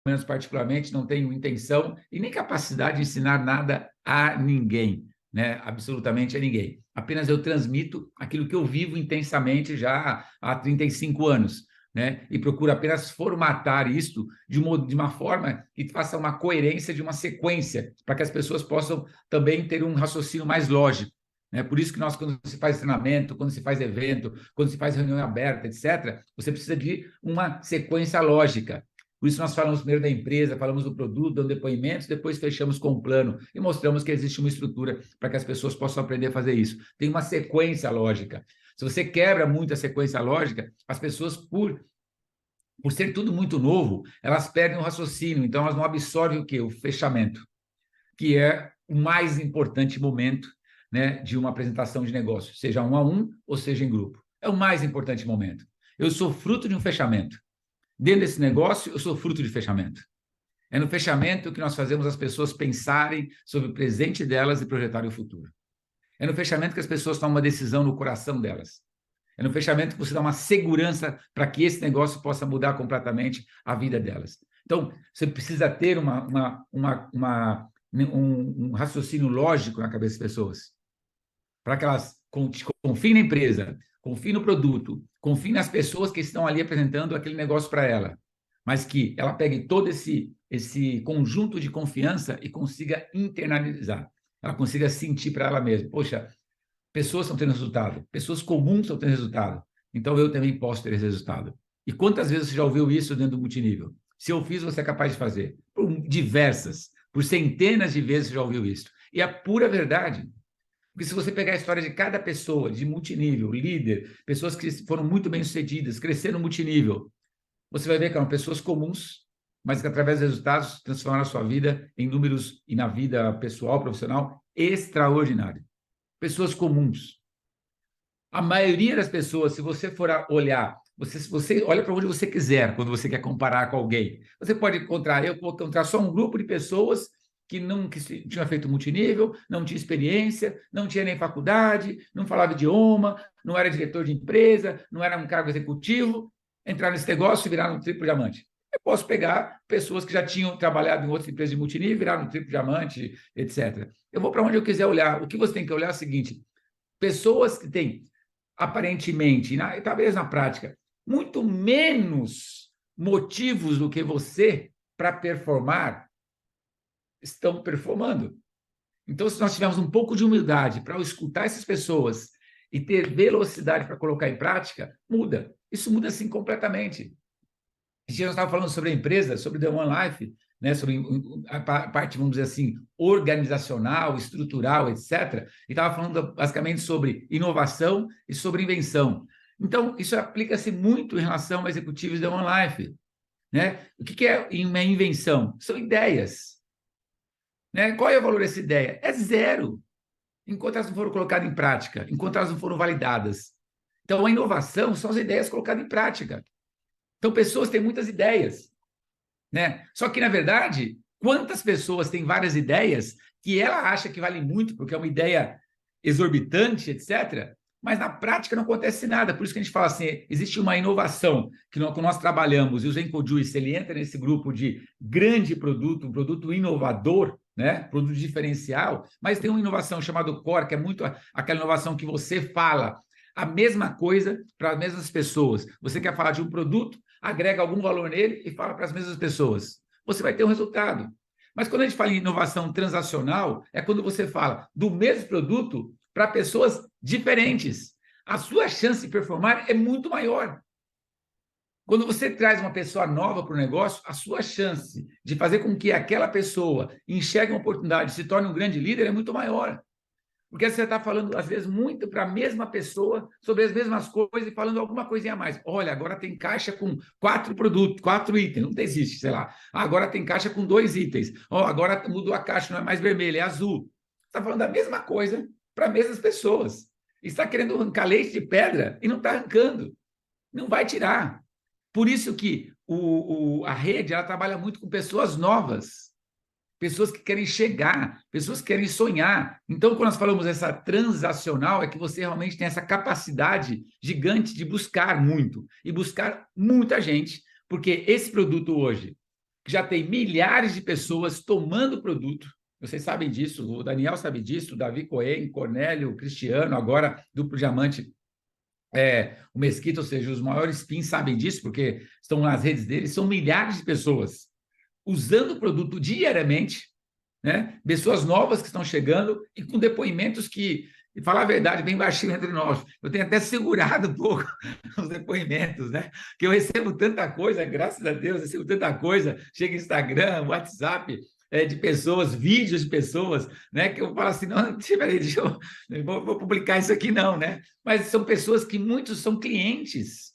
menos particularmente, não tenho intenção e nem capacidade de ensinar nada a ninguém, né? Absolutamente a ninguém. Apenas eu transmito aquilo que eu vivo intensamente já há 35 anos, né? E procuro apenas formatar isto de uma forma que faça uma coerência, de uma sequência, para que as pessoas possam também ter um raciocínio mais lógico. Né? Por isso que nós, quando se faz treinamento, quando se faz evento, quando se faz reunião aberta, etc., você precisa de uma sequência lógica. Por isso nós falamos primeiro da empresa, falamos do produto, dando depoimentos, depois fechamos com um plano e mostramos que existe uma estrutura para que as pessoas possam aprender a fazer isso. Tem uma sequência lógica. Se você quebra muito a sequência lógica, as pessoas, por ser tudo muito novo, elas perdem o raciocínio, então elas não absorvem o quê? O fechamento, que é o mais importante momento, né, de uma apresentação de negócio, seja um a um ou seja em grupo. É o mais importante momento. Eu sou fruto de um fechamento. Dentro desse negócio, eu sou fruto de fechamento. É no fechamento que nós fazemos as pessoas pensarem sobre o presente delas e projetarem o futuro. É no fechamento que as pessoas tomam uma decisão no coração delas. É no fechamento que você dá uma segurança para que esse negócio possa mudar completamente a vida delas. Então, você precisa ter um raciocínio lógico na cabeça das pessoas, para que elas confiem na empresa, confiem no produto, confiem nas pessoas que estão ali apresentando aquele negócio para ela, mas que ela pegue todo esse conjunto de confiança e consiga internalizar, ela consiga sentir para ela mesma, poxa, pessoas estão tendo resultado, pessoas comuns estão tendo resultado, então eu também posso ter esse resultado. E quantas vezes você já ouviu isso dentro do multinível? Se eu fiz, você é capaz de fazer. Por diversas, por centenas de vezes você já ouviu isso. E a pura verdade. Porque se você pegar a história de cada pessoa, de multinível, líder, pessoas que foram muito bem-sucedidas, cresceram no multinível, você vai ver que eram pessoas comuns, mas que através dos resultados transformaram a sua vida em números e na vida pessoal, profissional, extraordinário. Pessoas comuns. A maioria das pessoas, se você for olhar, você olha para onde você quiser, quando você quer comparar com alguém. Você pode encontrar, eu vou encontrar só um grupo de pessoas que tinha feito multinível, não tinha experiência, não tinha nem faculdade, não falava idioma, não era diretor de empresa, não era um cargo executivo, entraram nesse negócio e viraram um triplo diamante. Eu posso pegar pessoas que já tinham trabalhado em outras empresas de multinível, viraram um triplo diamante, etc. Eu vou para onde eu quiser olhar. O que você tem que olhar é o seguinte: pessoas que têm, aparentemente, talvez na prática, muito menos motivos do que você para performar, estão performando. Então, se nós tivermos um pouco de humildade para escutar essas pessoas e ter velocidade para colocar em prática, muda. Isso muda, assim, completamente. A gente estava falando sobre a empresa, sobre The One Life, né, sobre a parte, vamos dizer assim, organizacional, estrutural, etc. E estava falando basicamente sobre inovação e sobre invenção. Então, isso aplica-se muito em relação a executivos da One Life. Né? O que é uma invenção? São ideias. Né? Qual é o valor dessa ideia? É zero, enquanto elas não foram colocadas em prática, enquanto elas não foram validadas. Então, a inovação são as ideias colocadas em prática. Então, pessoas têm muitas ideias, né? Só que, na verdade, quantas pessoas têm várias ideias que ela acha que vale muito, porque é uma ideia exorbitante, etc., mas na prática não acontece nada. Por isso que a gente fala assim, existe uma inovação que nós trabalhamos, e o Zencojuice, ele entra nesse grupo de grande produto, um produto inovador, né? Produto diferencial, mas tem uma inovação chamada Core, que é muito aquela inovação que você fala a mesma coisa para as mesmas pessoas. Você quer falar de um produto, agrega algum valor nele e fala para as mesmas pessoas. Você vai ter um resultado. Mas quando a gente fala em inovação transacional, é quando você fala do mesmo produto para pessoas diferentes. A sua chance de performar é muito maior. Quando você traz uma pessoa nova para o negócio, a sua chance de fazer com que aquela pessoa enxergue uma oportunidade e se torne um grande líder é muito maior. Porque você está falando, às vezes, muito para a mesma pessoa, sobre as mesmas coisas e falando alguma coisinha a mais. Olha, agora tem caixa com 4 produtos, 4 itens, não existe, sei lá. Agora tem caixa com 2 itens. Agora mudou a caixa, não é mais vermelha, é azul. Você está falando a mesma coisa para as mesmas pessoas. Está querendo arrancar leite de pedra e não está arrancando. Não vai tirar. Por isso que a rede ela trabalha muito com pessoas novas. Pessoas que querem chegar, pessoas que querem sonhar. Então, quando nós falamos essa transacional, é que você realmente tem essa capacidade gigante de buscar muito, e buscar muita gente, porque esse produto hoje, que já tem milhares de pessoas tomando produto. Vocês sabem disso, o Daniel sabe disso, o Davi Cohen, Cornélio, o Cristiano, agora Duplo Diamante, o Mesquita, ou seja, os maiores pins sabem disso, porque estão nas redes deles, são milhares de pessoas usando o produto diariamente, né? Pessoas novas que estão chegando e com depoimentos que, e falar a verdade, bem baixinho entre nós. Eu tenho até segurado um pouco os depoimentos, né? Que eu recebo tanta coisa, graças a Deus, recebo tanta coisa, chega Instagram, WhatsApp, de pessoas, vídeos de pessoas, né? Que eu falo assim, não, peraí, eu vou publicar isso aqui não, né? Mas são pessoas que muitos são clientes,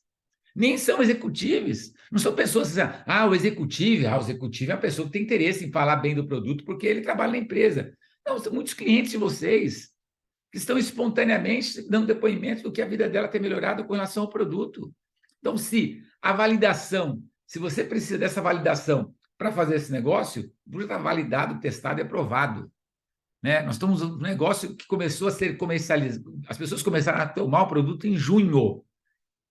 nem são executivos, não são pessoas assim, o executivo é a pessoa que tem interesse em falar bem do produto porque ele trabalha na empresa. Não, são muitos clientes de vocês que estão espontaneamente dando depoimento do que a vida dela tem melhorado com relação ao produto. Então, se você precisa dessa validação para fazer esse negócio, o produto está validado, testado e aprovado. Né? Nós estamos um negócio que começou a ser comercializado, as pessoas começaram a tomar o produto em junho.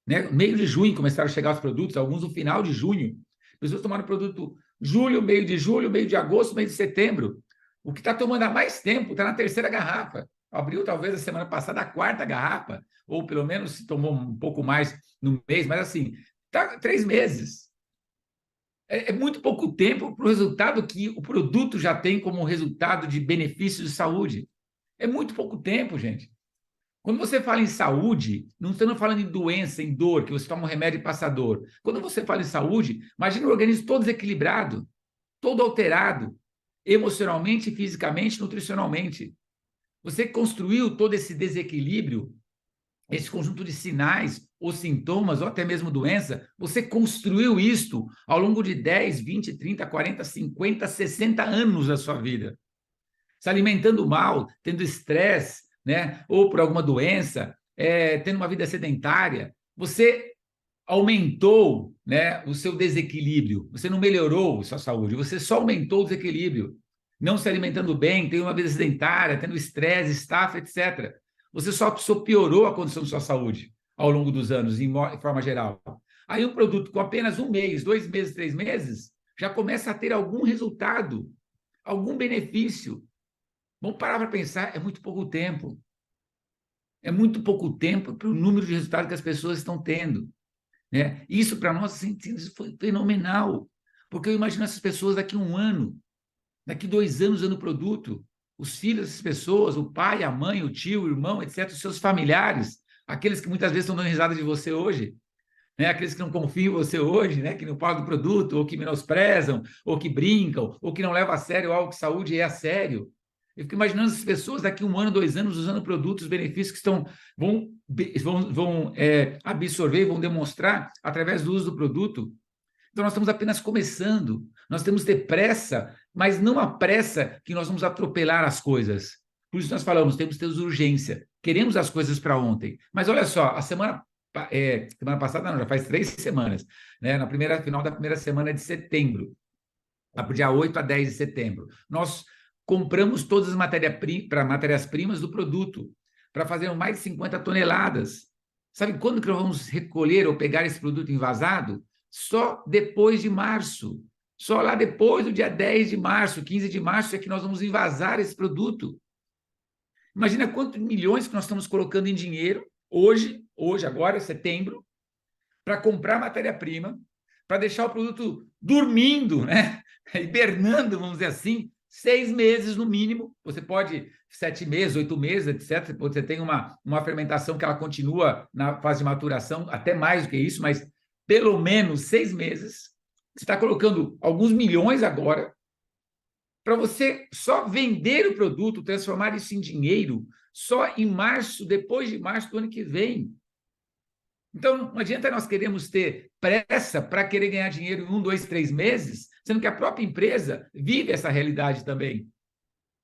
Né? Meio de junho começaram a chegar os produtos, alguns no final de junho. As pessoas tomaram o produto julho, meio de agosto, meio de setembro. O que está tomando há mais tempo está na terceira garrafa. Abriu, talvez, a semana passada, a quarta garrafa, ou pelo menos se tomou um pouco mais no mês, mas assim, está 3 meses. É muito pouco tempo para o resultado que o produto já tem como resultado de benefícios de saúde. É muito pouco tempo, gente. Quando você fala em saúde, não estamos falando em doença, em dor, que você toma um remédio e passa dor. Quando você fala em saúde, imagina o organismo todo desequilibrado, todo alterado, emocionalmente, fisicamente, nutricionalmente. Você construiu todo esse desequilíbrio, esse conjunto de sinais ou sintomas, ou até mesmo doença, você construiu isto ao longo de 10, 20, 30, 40, 50, 60 anos da sua vida. Se alimentando mal, tendo estresse, né? Ou por alguma doença, tendo uma vida sedentária, você aumentou, né, o seu desequilíbrio, você não melhorou a sua saúde, você só aumentou o desequilíbrio, não se alimentando bem, tendo uma vida sedentária, tendo estresse, estafa, etc. Você só piorou a condição de sua saúde ao longo dos anos, em forma geral. Aí um produto com apenas 1 mês, 2 meses, 3 meses, já começa a ter algum resultado, algum benefício. Vamos parar para pensar, é muito pouco tempo. É muito pouco tempo para o número de resultados que as pessoas estão tendo. Né? Isso, para nós, assim, foi fenomenal. Porque eu imagino essas pessoas daqui a 1 ano, daqui 2 anos usando o produto, os filhos dessas pessoas, o pai, a mãe, o tio, o irmão, etc., os seus familiares, aqueles que muitas vezes estão dando risada de você hoje, né? Aqueles que não confiam em você hoje, né? Que não falam do produto, ou que menosprezam, ou que brincam, ou que não levam a sério algo que saúde é a sério. Eu fico imaginando essas pessoas daqui 1 ano, 2 anos, usando produtos, benefícios que vão absorver, vão demonstrar através do uso do produto. Então, nós estamos apenas começando. Nós temos que ter pressa, mas não a pressa que nós vamos atropelar as coisas. Por isso nós falamos, temos que ter urgência. Queremos as coisas para ontem. Mas olha só, semana passada, não, já faz 3 semanas, né? Final da primeira semana de setembro, do dia 8 a 10 de setembro, nós compramos todas as matérias-primas do produto, para fazer mais de 50 toneladas. Sabe quando que nós vamos recolher ou pegar esse produto envasado? Só depois de março. Só lá depois do dia 10 de março, 15 de março, é que nós vamos envasar esse produto. Imagina quantos milhões que nós estamos colocando em dinheiro, hoje, agora, setembro, para comprar matéria-prima, para deixar o produto dormindo, né? Hibernando, vamos dizer assim, 6 meses no mínimo. Você pode 7 meses, 8 meses, etc. Você tem uma fermentação que ela continua na fase de maturação, até mais do que isso, mas pelo menos 6 meses. Você está colocando alguns milhões agora para você só vender o produto, transformar isso em dinheiro, só em março, depois de março do ano que vem. Então, não adianta nós queremos ter pressa para querer ganhar dinheiro em 1, 2, 3 meses, sendo que a própria empresa vive essa realidade também.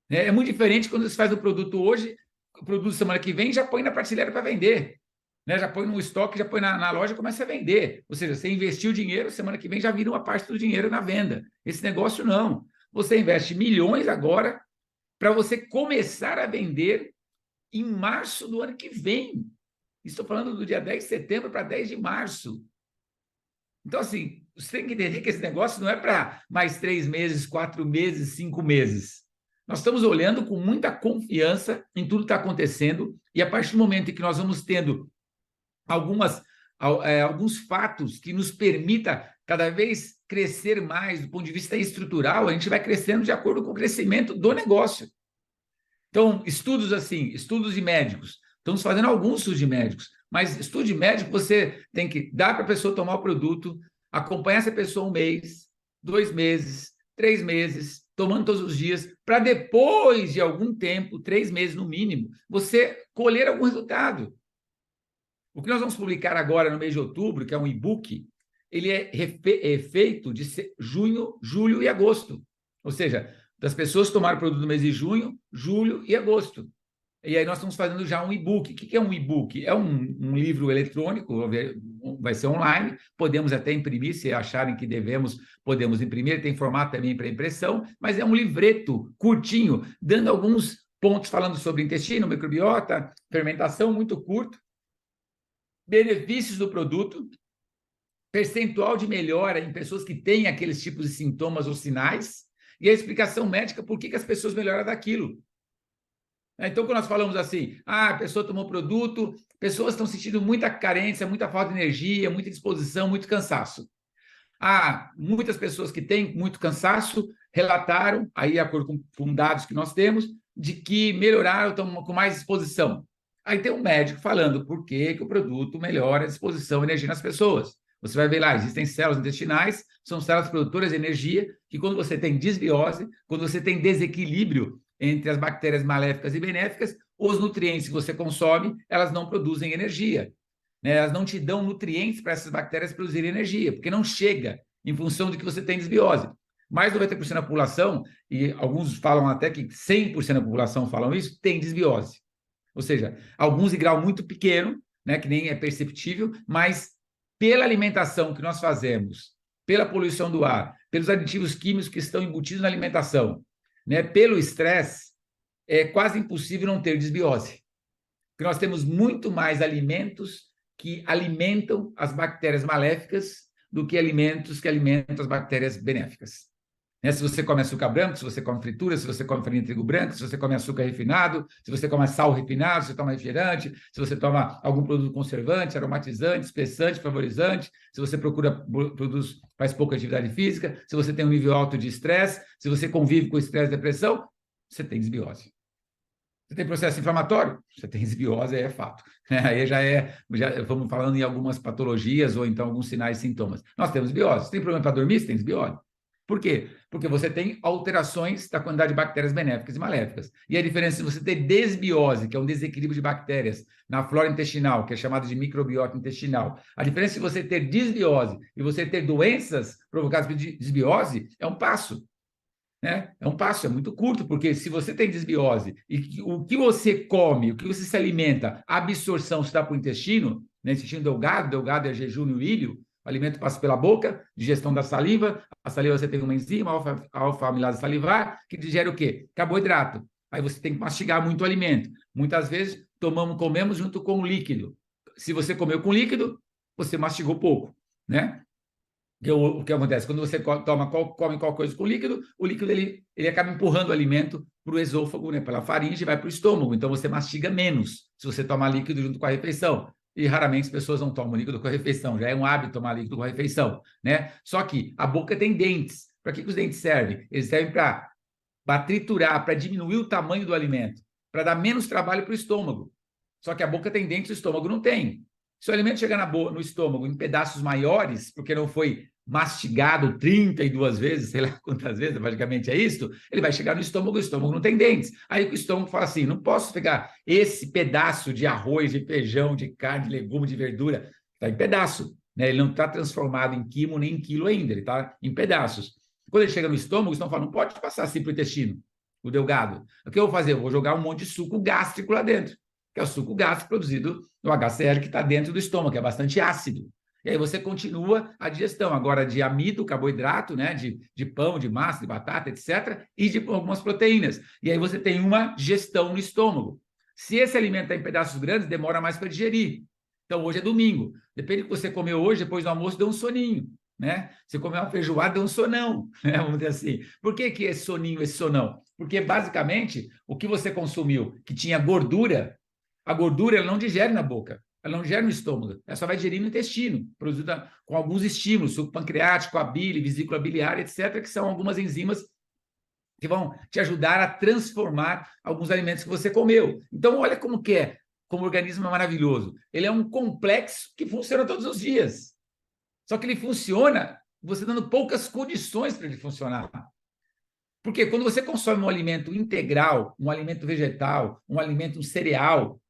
É muito diferente quando você faz o produto hoje, o produto semana que vem já põe na prateleira para vender. Né? Já põe no estoque, já põe na loja e começa a vender. Ou seja, você investiu dinheiro, semana que vem já vira uma parte do dinheiro na venda. Esse negócio não. Você investe milhões agora para você começar a vender em março do ano que vem. Estou falando do dia 10 de setembro para 10 de março. Então, assim, você tem que entender que esse negócio não é para mais 3 meses, 4 meses, 5 meses. Nós estamos olhando com muita confiança em tudo que está acontecendo, e a partir do momento em que nós vamos tendo alguns fatos que nos permita cada vez crescer mais do ponto de vista estrutural, a gente vai crescendo de acordo com o crescimento do negócio. Então, estudos assim, estudos de médicos, estamos fazendo alguns estudos de médicos, mas estudo de médico você tem que dar para a pessoa tomar o produto, acompanhar essa pessoa 1 mês, 2 meses, 3 meses, tomando todos os dias, para depois de algum tempo, 3 meses no mínimo, você colher algum resultado. O que nós vamos publicar agora no mês de outubro, que é um e-book, ele é feito de junho, julho e agosto. Ou seja, das pessoas tomaram o produto no mês de junho, julho e agosto. E aí nós estamos fazendo já um e-book. O que é um e-book? É um livro eletrônico, vai ser online, podemos até imprimir, se acharem que devemos, podemos imprimir, tem formato também para impressão, mas é um livreto curtinho, dando alguns pontos falando sobre intestino, microbiota, fermentação, muito curto, benefícios do produto, percentual de melhora em pessoas que têm aqueles tipos de sintomas ou sinais, e a explicação médica por que as pessoas melhoram daquilo. Então, quando nós falamos assim, a pessoa tomou produto, pessoas estão sentindo muita carência, muita falta de energia, muita disposição, muito cansaço. Muitas pessoas que têm muito cansaço relataram, aí de acordo com dados que nós temos, de que melhoraram, estão com mais disposição. Aí tem um médico falando por que o produto melhora a disposição e energia nas pessoas. Você vai ver lá, existem células intestinais, são células produtoras de energia, que quando você tem desbiose, quando você tem desequilíbrio entre as bactérias maléficas e benéficas, os nutrientes que você consome, elas não produzem energia. Né? Elas não te dão nutrientes para essas bactérias produzirem energia, porque não chega em função de que você tem desbiose. Mais de 90% da população, e alguns falam até que 100% da população falam isso, tem desbiose. Ou seja, alguns em grau muito pequeno, né, que nem é perceptível, mas pela alimentação que nós fazemos, pela poluição do ar, pelos aditivos químicos que estão embutidos na alimentação, né, pelo estresse, é quase impossível não ter desbiose. Porque nós temos muito mais alimentos que alimentam as bactérias maléficas do que alimentos que alimentam as bactérias benéficas. Né? Se você come açúcar branco, se você come fritura, se você come farinha de trigo branco, se você come açúcar refinado, se você come sal refinado, se você toma refrigerante, se você toma algum produto conservante, aromatizante, espessante, flavorizante, se você procura produtos, faz pouca atividade física, se você tem um nível alto de estresse, se você convive com estresse e depressão, você tem desbiose. Você tem processo inflamatório? Você tem desbiose, aí é fato. Aí já vamos falando em algumas patologias ou então alguns sinais e sintomas. Nós temos desbiose. Você tem problema para dormir? Você tem desbiose. Por quê? Porque você tem alterações da quantidade de bactérias benéficas e maléficas. E a diferença é você ter desbiose, que é um desequilíbrio de bactérias na flora intestinal, que é chamado de microbiota intestinal. A diferença é você ter desbiose e você ter doenças provocadas por desbiose é um passo. Né? É um passo, é muito curto, porque se você tem desbiose e o que você come, o que você se alimenta, a absorção está para o intestino, né? Intestino delgado é jejum no ilho, o alimento passa pela boca, digestão da saliva, a saliva você tem uma enzima, alfa-amilase salivar, que digere o quê? Carboidrato. Aí você tem que mastigar muito o alimento. Muitas vezes comemos junto com o líquido. Se você comeu com líquido, você mastigou pouco, né? O que acontece? Quando você come qualquer coisa com líquido, o líquido ele acaba empurrando o alimento para o esôfago, né, pela faringe e vai para o estômago. Então você mastiga menos se você tomar líquido junto com a refeição. E raramente as pessoas não tomam líquido com a refeição, já é um hábito tomar líquido com a refeição, né? Só que a boca tem dentes. Para que os dentes servem? Eles servem para triturar, para diminuir o tamanho do alimento, para dar menos trabalho para o estômago. Só que a boca tem dentes e o estômago não tem. Se o alimento chegar no estômago em pedaços maiores, porque não foi mastigado 32 vezes, sei lá quantas vezes, basicamente é isso, ele vai chegar no estômago, o estômago não tem dentes. Aí o estômago fala assim, não posso pegar esse pedaço de arroz, de feijão, de carne, de legume, de verdura, está em pedaço, né? Ele não está transformado em quimo nem em quilo ainda, ele está em pedaços. Quando ele chega no estômago, o estômago fala, não pode passar assim para o intestino, o delgado. O que eu vou fazer? Eu vou jogar um monte de suco gástrico lá dentro, que é o suco gástrico produzido no HCl que está dentro do estômago, que é bastante ácido. E aí você continua a digestão agora de amido, carboidrato, né, de pão, de massa, de batata, etc., e de algumas proteínas. E aí você tem uma digestão no estômago. Se esse alimento está em pedaços grandes, demora mais para digerir. Então, hoje é domingo. Depende do que você comeu hoje, depois do almoço, deu um soninho. né? Você comeu uma feijoada, é um sonão, né? Vamos dizer assim. Por que que é soninho, esse sonão? Porque, basicamente, o que você consumiu, que tinha gordura, a gordura ela não digere na boca, ela não digere no estômago, ela só vai digerir no intestino, produzida com alguns estímulos, suco pancreático, a bile, vesícula biliar, etc., que são algumas enzimas que vão te ajudar a transformar alguns alimentos que você comeu. Então, olha como que é, como o organismo é maravilhoso. Ele é um complexo que funciona todos os dias. Só que ele funciona você dando poucas condições para ele funcionar. Porque quando você consome um alimento integral, um alimento vegetal, um alimento, um cereal,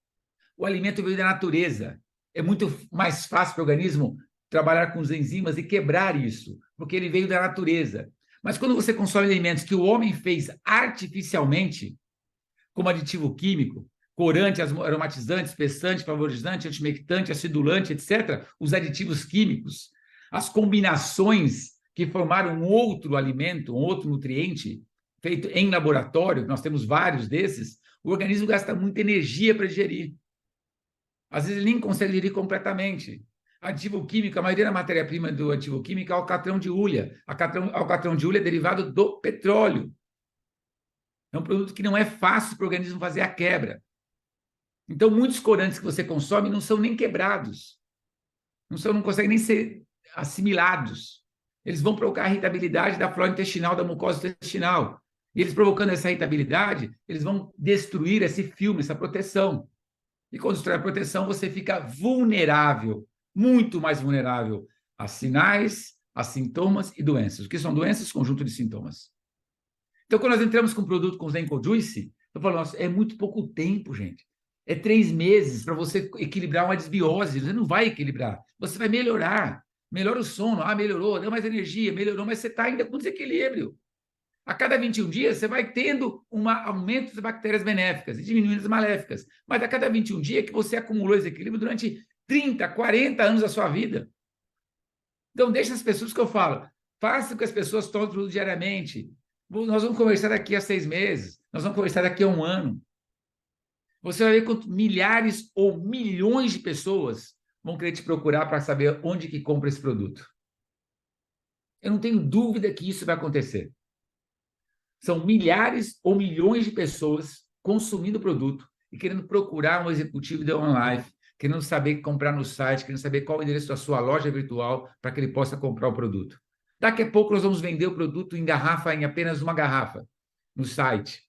o alimento veio da natureza. É muito mais fácil para o organismo trabalhar com os enzimas e quebrar isso, porque ele veio da natureza. Mas quando você consome alimentos que o homem fez artificialmente, como aditivo químico, corante, aromatizante, espessante, favorizante, antimectante, acidulante, etc., os aditivos químicos, as combinações que formaram um outro alimento, um outro nutriente, feito em laboratório, nós temos vários desses, o organismo gasta muita energia para digerir. Às vezes ele nem consegue digerir completamente. Ativo químico, a maioria da matéria-prima do ativo químico é alcatrão de hulha. Alcatrão de hulha é derivado do petróleo. É um produto que não é fácil para o organismo fazer a quebra. Então, muitos corantes que você consome não são nem quebrados. Não conseguem nem ser assimilados. Eles vão provocar a irritabilidade da flora intestinal, da mucosa intestinal. E eles provocando essa irritabilidade, eles vão destruir esse filme, essa proteção. E quando destrói a proteção, você fica vulnerável, muito mais vulnerável a sinais, a sintomas e doenças. O que são doenças? Conjunto de sintomas. Então, quando nós entramos com um produto com Zenco Juice, eu falo, nossa, é muito pouco tempo, gente. É 3 meses para você equilibrar uma desbiose. Você não vai equilibrar. Você vai melhorar. Melhora o sono. Ah, melhorou, deu mais energia, melhorou, mas você está ainda com desequilíbrio. A cada 21 dias, você vai tendo um aumento das bactérias benéficas e diminuindo as maléficas. Mas a cada 21 dias que você acumulou esse equilíbrio durante 30, 40 anos da sua vida. Então, deixa as pessoas que eu falo. Faça com que as pessoas tomem tudo diariamente. Nós vamos conversar daqui a 6 meses. Nós vamos conversar daqui a 1 ano. Você vai ver quanto milhares ou milhões de pessoas vão querer te procurar para saber onde que compra esse produto. Eu não tenho dúvida que isso vai acontecer. São milhares ou milhões de pessoas consumindo o produto e querendo procurar um executivo da OneLife, querendo saber comprar no site, querendo saber qual é o endereço da sua loja virtual para que ele possa comprar o produto. Daqui a pouco nós vamos vender o produto em garrafa, em apenas uma garrafa, no site.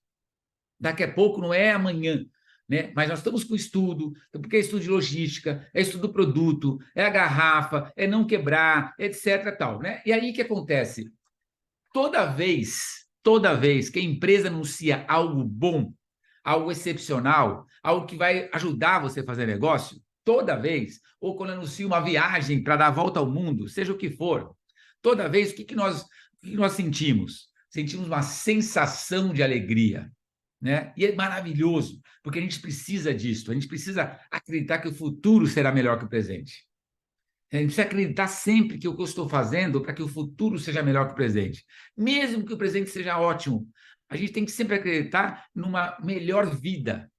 Daqui a pouco, não é amanhã, né? Mas nós estamos com estudo, porque é estudo de logística, é estudo do produto, é a garrafa, é não quebrar, etc. Tal, né? E aí o que acontece? Toda vez que a empresa anuncia algo bom, algo excepcional, algo que vai ajudar você a fazer negócio, toda vez, ou quando anuncia uma viagem para dar a volta ao mundo, seja o que for, toda vez, o que nós sentimos? Sentimos uma sensação de alegria, né? E é maravilhoso, porque a gente precisa disso, a gente precisa acreditar que o futuro será melhor que o presente. A gente precisa acreditar sempre que o que eu estou fazendo para que o futuro seja melhor que o presente. Mesmo que o presente seja ótimo, a gente tem que sempre acreditar numa melhor vida.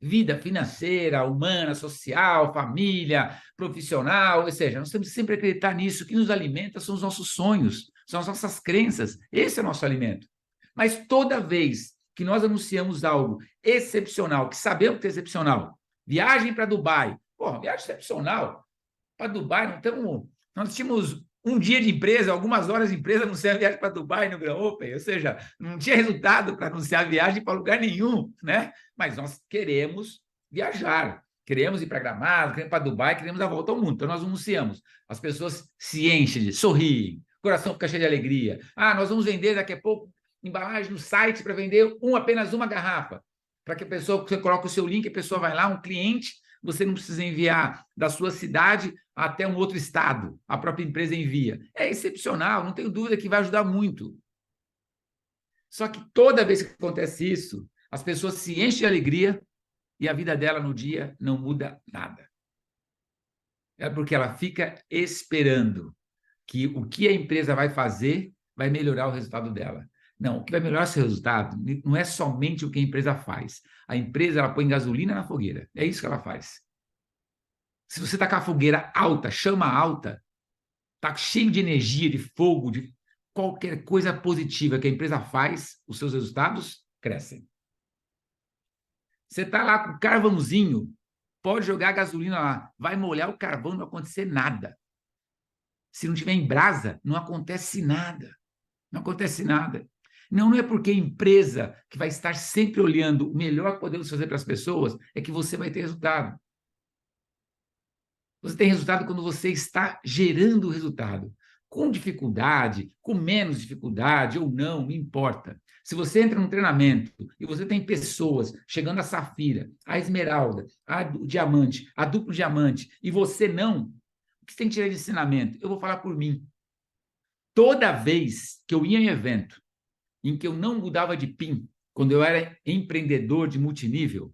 Vida financeira, humana, social, família, profissional, ou seja, nós temos que sempre acreditar nisso. O que nos alimenta são os nossos sonhos, são as nossas crenças. Esse é o nosso alimento. Mas toda vez que nós anunciamos algo excepcional, que sabemos que é excepcional, viagem para Dubai, pô, viagem excepcional, para Dubai, então, nós tínhamos um dia de empresa, algumas horas de empresa anunciar a viagem para Dubai no Grand Open, ou seja, não tinha resultado para anunciar a viagem para lugar nenhum, né? Mas nós queremos viajar, queremos ir para Gramado, queremos ir para Dubai, queremos dar a volta ao mundo. Então nós anunciamos, as pessoas se enchem, sorriem, o coração fica cheio de alegria. Ah, nós vamos vender daqui a pouco embalagem no site para vender apenas uma garrafa, para que a pessoa, você coloca o seu link, a pessoa vai lá, um cliente, você não precisa enviar da sua cidade até um outro estado, a própria empresa envia. É excepcional, não tenho dúvida que vai ajudar muito. Só que toda vez que acontece isso, as pessoas se enchem de alegria e a vida dela no dia não muda nada. É porque ela fica esperando que o que a empresa vai fazer vai melhorar o resultado dela. Não, o que vai melhorar seu resultado não é somente o que a empresa faz. A empresa ela põe gasolina na fogueira. É isso que ela faz. Se você está com a fogueira alta, chama alta, está cheio de energia, de fogo, de qualquer coisa positiva que a empresa faz, os seus resultados crescem. Você está lá com o carvãozinho, pode jogar gasolina lá, vai molhar o carvão, não vai acontecer nada. Se não tiver em brasa, não acontece nada. Não acontece nada. Não é porque a empresa que vai estar sempre olhando o melhor que podemos fazer para as pessoas é que você vai ter resultado. Você tem resultado quando você está gerando o resultado. Com dificuldade, com menos dificuldade ou não importa. Se você entra num treinamento e você tem pessoas chegando a safira, a esmeralda, a diamante, a duplo diamante, e você não, o que você tem que tirar de ensinamento? Eu vou falar por mim. Toda vez que eu ia em evento em que eu não mudava de PIN, quando eu era empreendedor de multinível,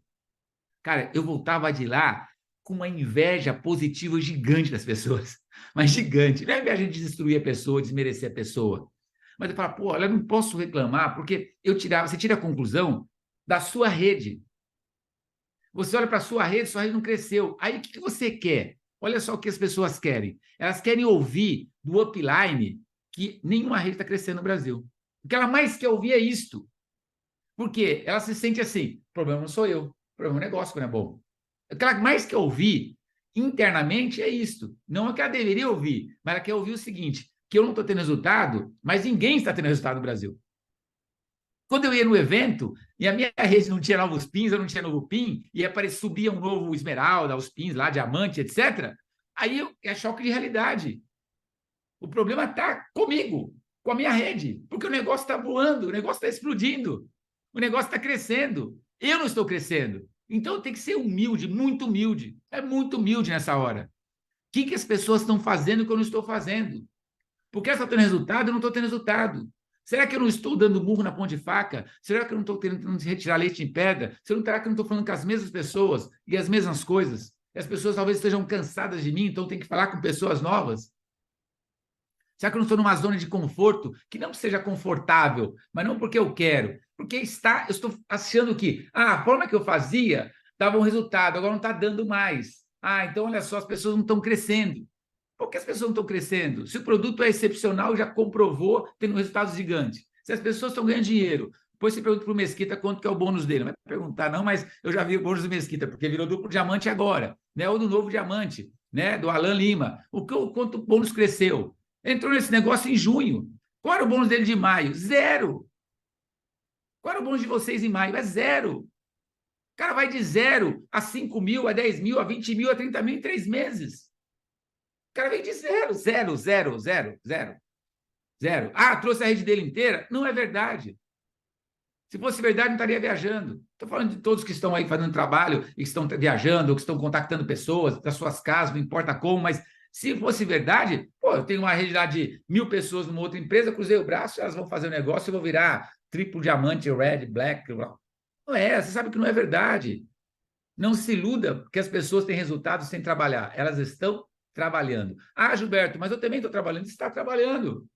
cara, eu voltava de lá com uma inveja positiva gigante das pessoas. Mas gigante. Não é inveja de destruir a pessoa, desmerecer a pessoa. Mas eu falo, pô, olha, eu não posso reclamar, porque você tira a conclusão da sua rede. Você olha para a sua rede não cresceu. Aí o que você quer? Olha só o que as pessoas querem. Elas querem ouvir do upline que nenhuma rede está crescendo no Brasil. O que ela mais quer ouvir é isto. Porque ela se sente assim, o problema não sou eu, o problema é o negócio que não é bom. O que ela mais quer ouvir internamente é isto. Não é o que ela deveria ouvir, mas ela quer ouvir o seguinte, que eu não estou tendo resultado, mas ninguém está tendo resultado no Brasil. Quando eu ia no evento e a minha rede não tinha novos pins, eu não tinha novo pin, e subia um novo esmeralda, os pins lá, diamante, etc., aí é choque de realidade. O problema está comigo, com a minha rede, porque o negócio está voando, o negócio está explodindo, o negócio está crescendo. Eu não estou crescendo. Então tem que ser humilde, muito humilde. É muito humilde nessa hora. O que as pessoas estão fazendo que eu não estou fazendo? Porque elas estão tendo resultado, eu não estou tendo resultado. Será que eu não estou dando murro na ponta de faca? Será que eu não estou tentando retirar leite em pedra? Será que eu não estou falando com as mesmas pessoas e as mesmas coisas? E as pessoas talvez estejam cansadas de mim, então tem que falar com pessoas novas? Será que eu não estou numa zona de conforto que não seja confortável, mas não porque eu quero, porque eu estou achando que a forma que eu fazia dava um resultado, agora não está dando mais. Então olha só, as pessoas não estão crescendo. Por que as pessoas não estão crescendo? Se o produto é excepcional, já comprovou, tendo resultados gigantes. Se as pessoas estão ganhando dinheiro, depois você pergunta para o Mesquita quanto que é o bônus dele. Não vai perguntar, não, mas eu já vi o bônus do Mesquita, porque virou duplo diamante agora, né? Ou do novo diamante, né? Do Alan Lima. Quanto o bônus cresceu? Entrou nesse negócio em junho. Qual era o bônus dele de maio? Zero. Qual era o bônus de vocês em maio? É zero. O cara vai de 0 a 5 mil, a 10 mil, a 20 mil, a 30 mil em 3 meses. O cara vem de zero, zero, zero, zero, zero, zero. Trouxe a rede dele inteira? Não é verdade. Se fosse verdade, não estaria viajando. Estou falando de todos que estão aí fazendo trabalho e que estão viajando, ou que estão contactando pessoas das suas casas, não importa como, mas se fosse verdade, eu tenho uma rede lá de 1.000 pessoas numa outra empresa, cruzei o braço, elas vão fazer o negócio e vou virar triplo diamante, red, black. Não é, você sabe que não é verdade. Não se iluda que as pessoas têm resultados sem trabalhar. Elas estão trabalhando. Gilberto, mas eu também estou trabalhando. Você está trabalhando.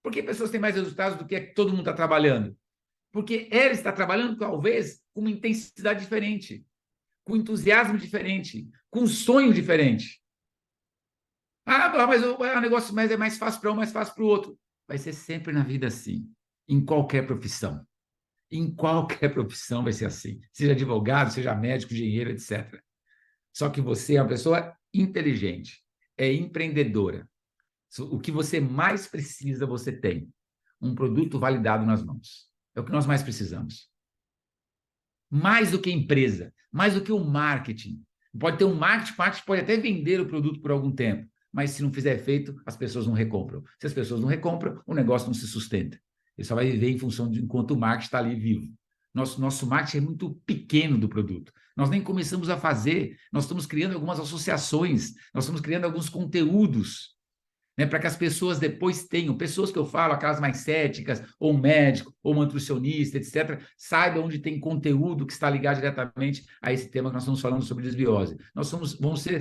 Por que pessoas têm mais resultados do que todo mundo está trabalhando? Porque ela está trabalhando, talvez, com uma intensidade diferente, com entusiasmo diferente, com um sonho diferente. Mas o negócio é mais fácil para um, mais fácil para o outro. Vai ser sempre na vida assim, em qualquer profissão. Em qualquer profissão vai ser assim. Seja advogado, seja médico, engenheiro, etc. Só que você é uma pessoa inteligente, é empreendedora. O que você mais precisa, você tem. Um produto validado nas mãos. É o que nós mais precisamos. Mais do que empresa, mais do que o marketing. Pode ter um marketing pode até vender o produto por algum tempo, mas se não fizer efeito, as pessoas não recompram. Se as pessoas não recompram, o negócio não se sustenta. Ele só vai viver em função de enquanto o marketing está ali vivo. Nosso marketing é muito pequeno do produto. Nós nem começamos a fazer, nós estamos criando algumas associações, nós estamos criando alguns conteúdos, né, para que as pessoas depois tenham, pessoas que eu falo, aquelas mais céticas, ou um médico, ou um nutricionista, etc., saibam onde tem conteúdo que está ligado diretamente a esse tema que nós estamos falando sobre desbiose.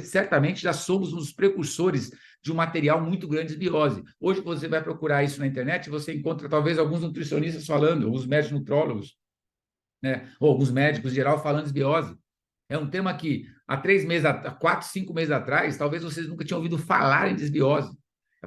Certamente já somos uns precursores de um material muito grande de desbiose. Hoje você vai procurar isso na internet, você encontra talvez alguns nutricionistas falando, alguns médicos nutrólogos, né, ou alguns médicos em geral falando de desbiose. É um tema que há 3 meses, há 4, 5 meses atrás, talvez vocês nunca tinham ouvido falar em desbiose.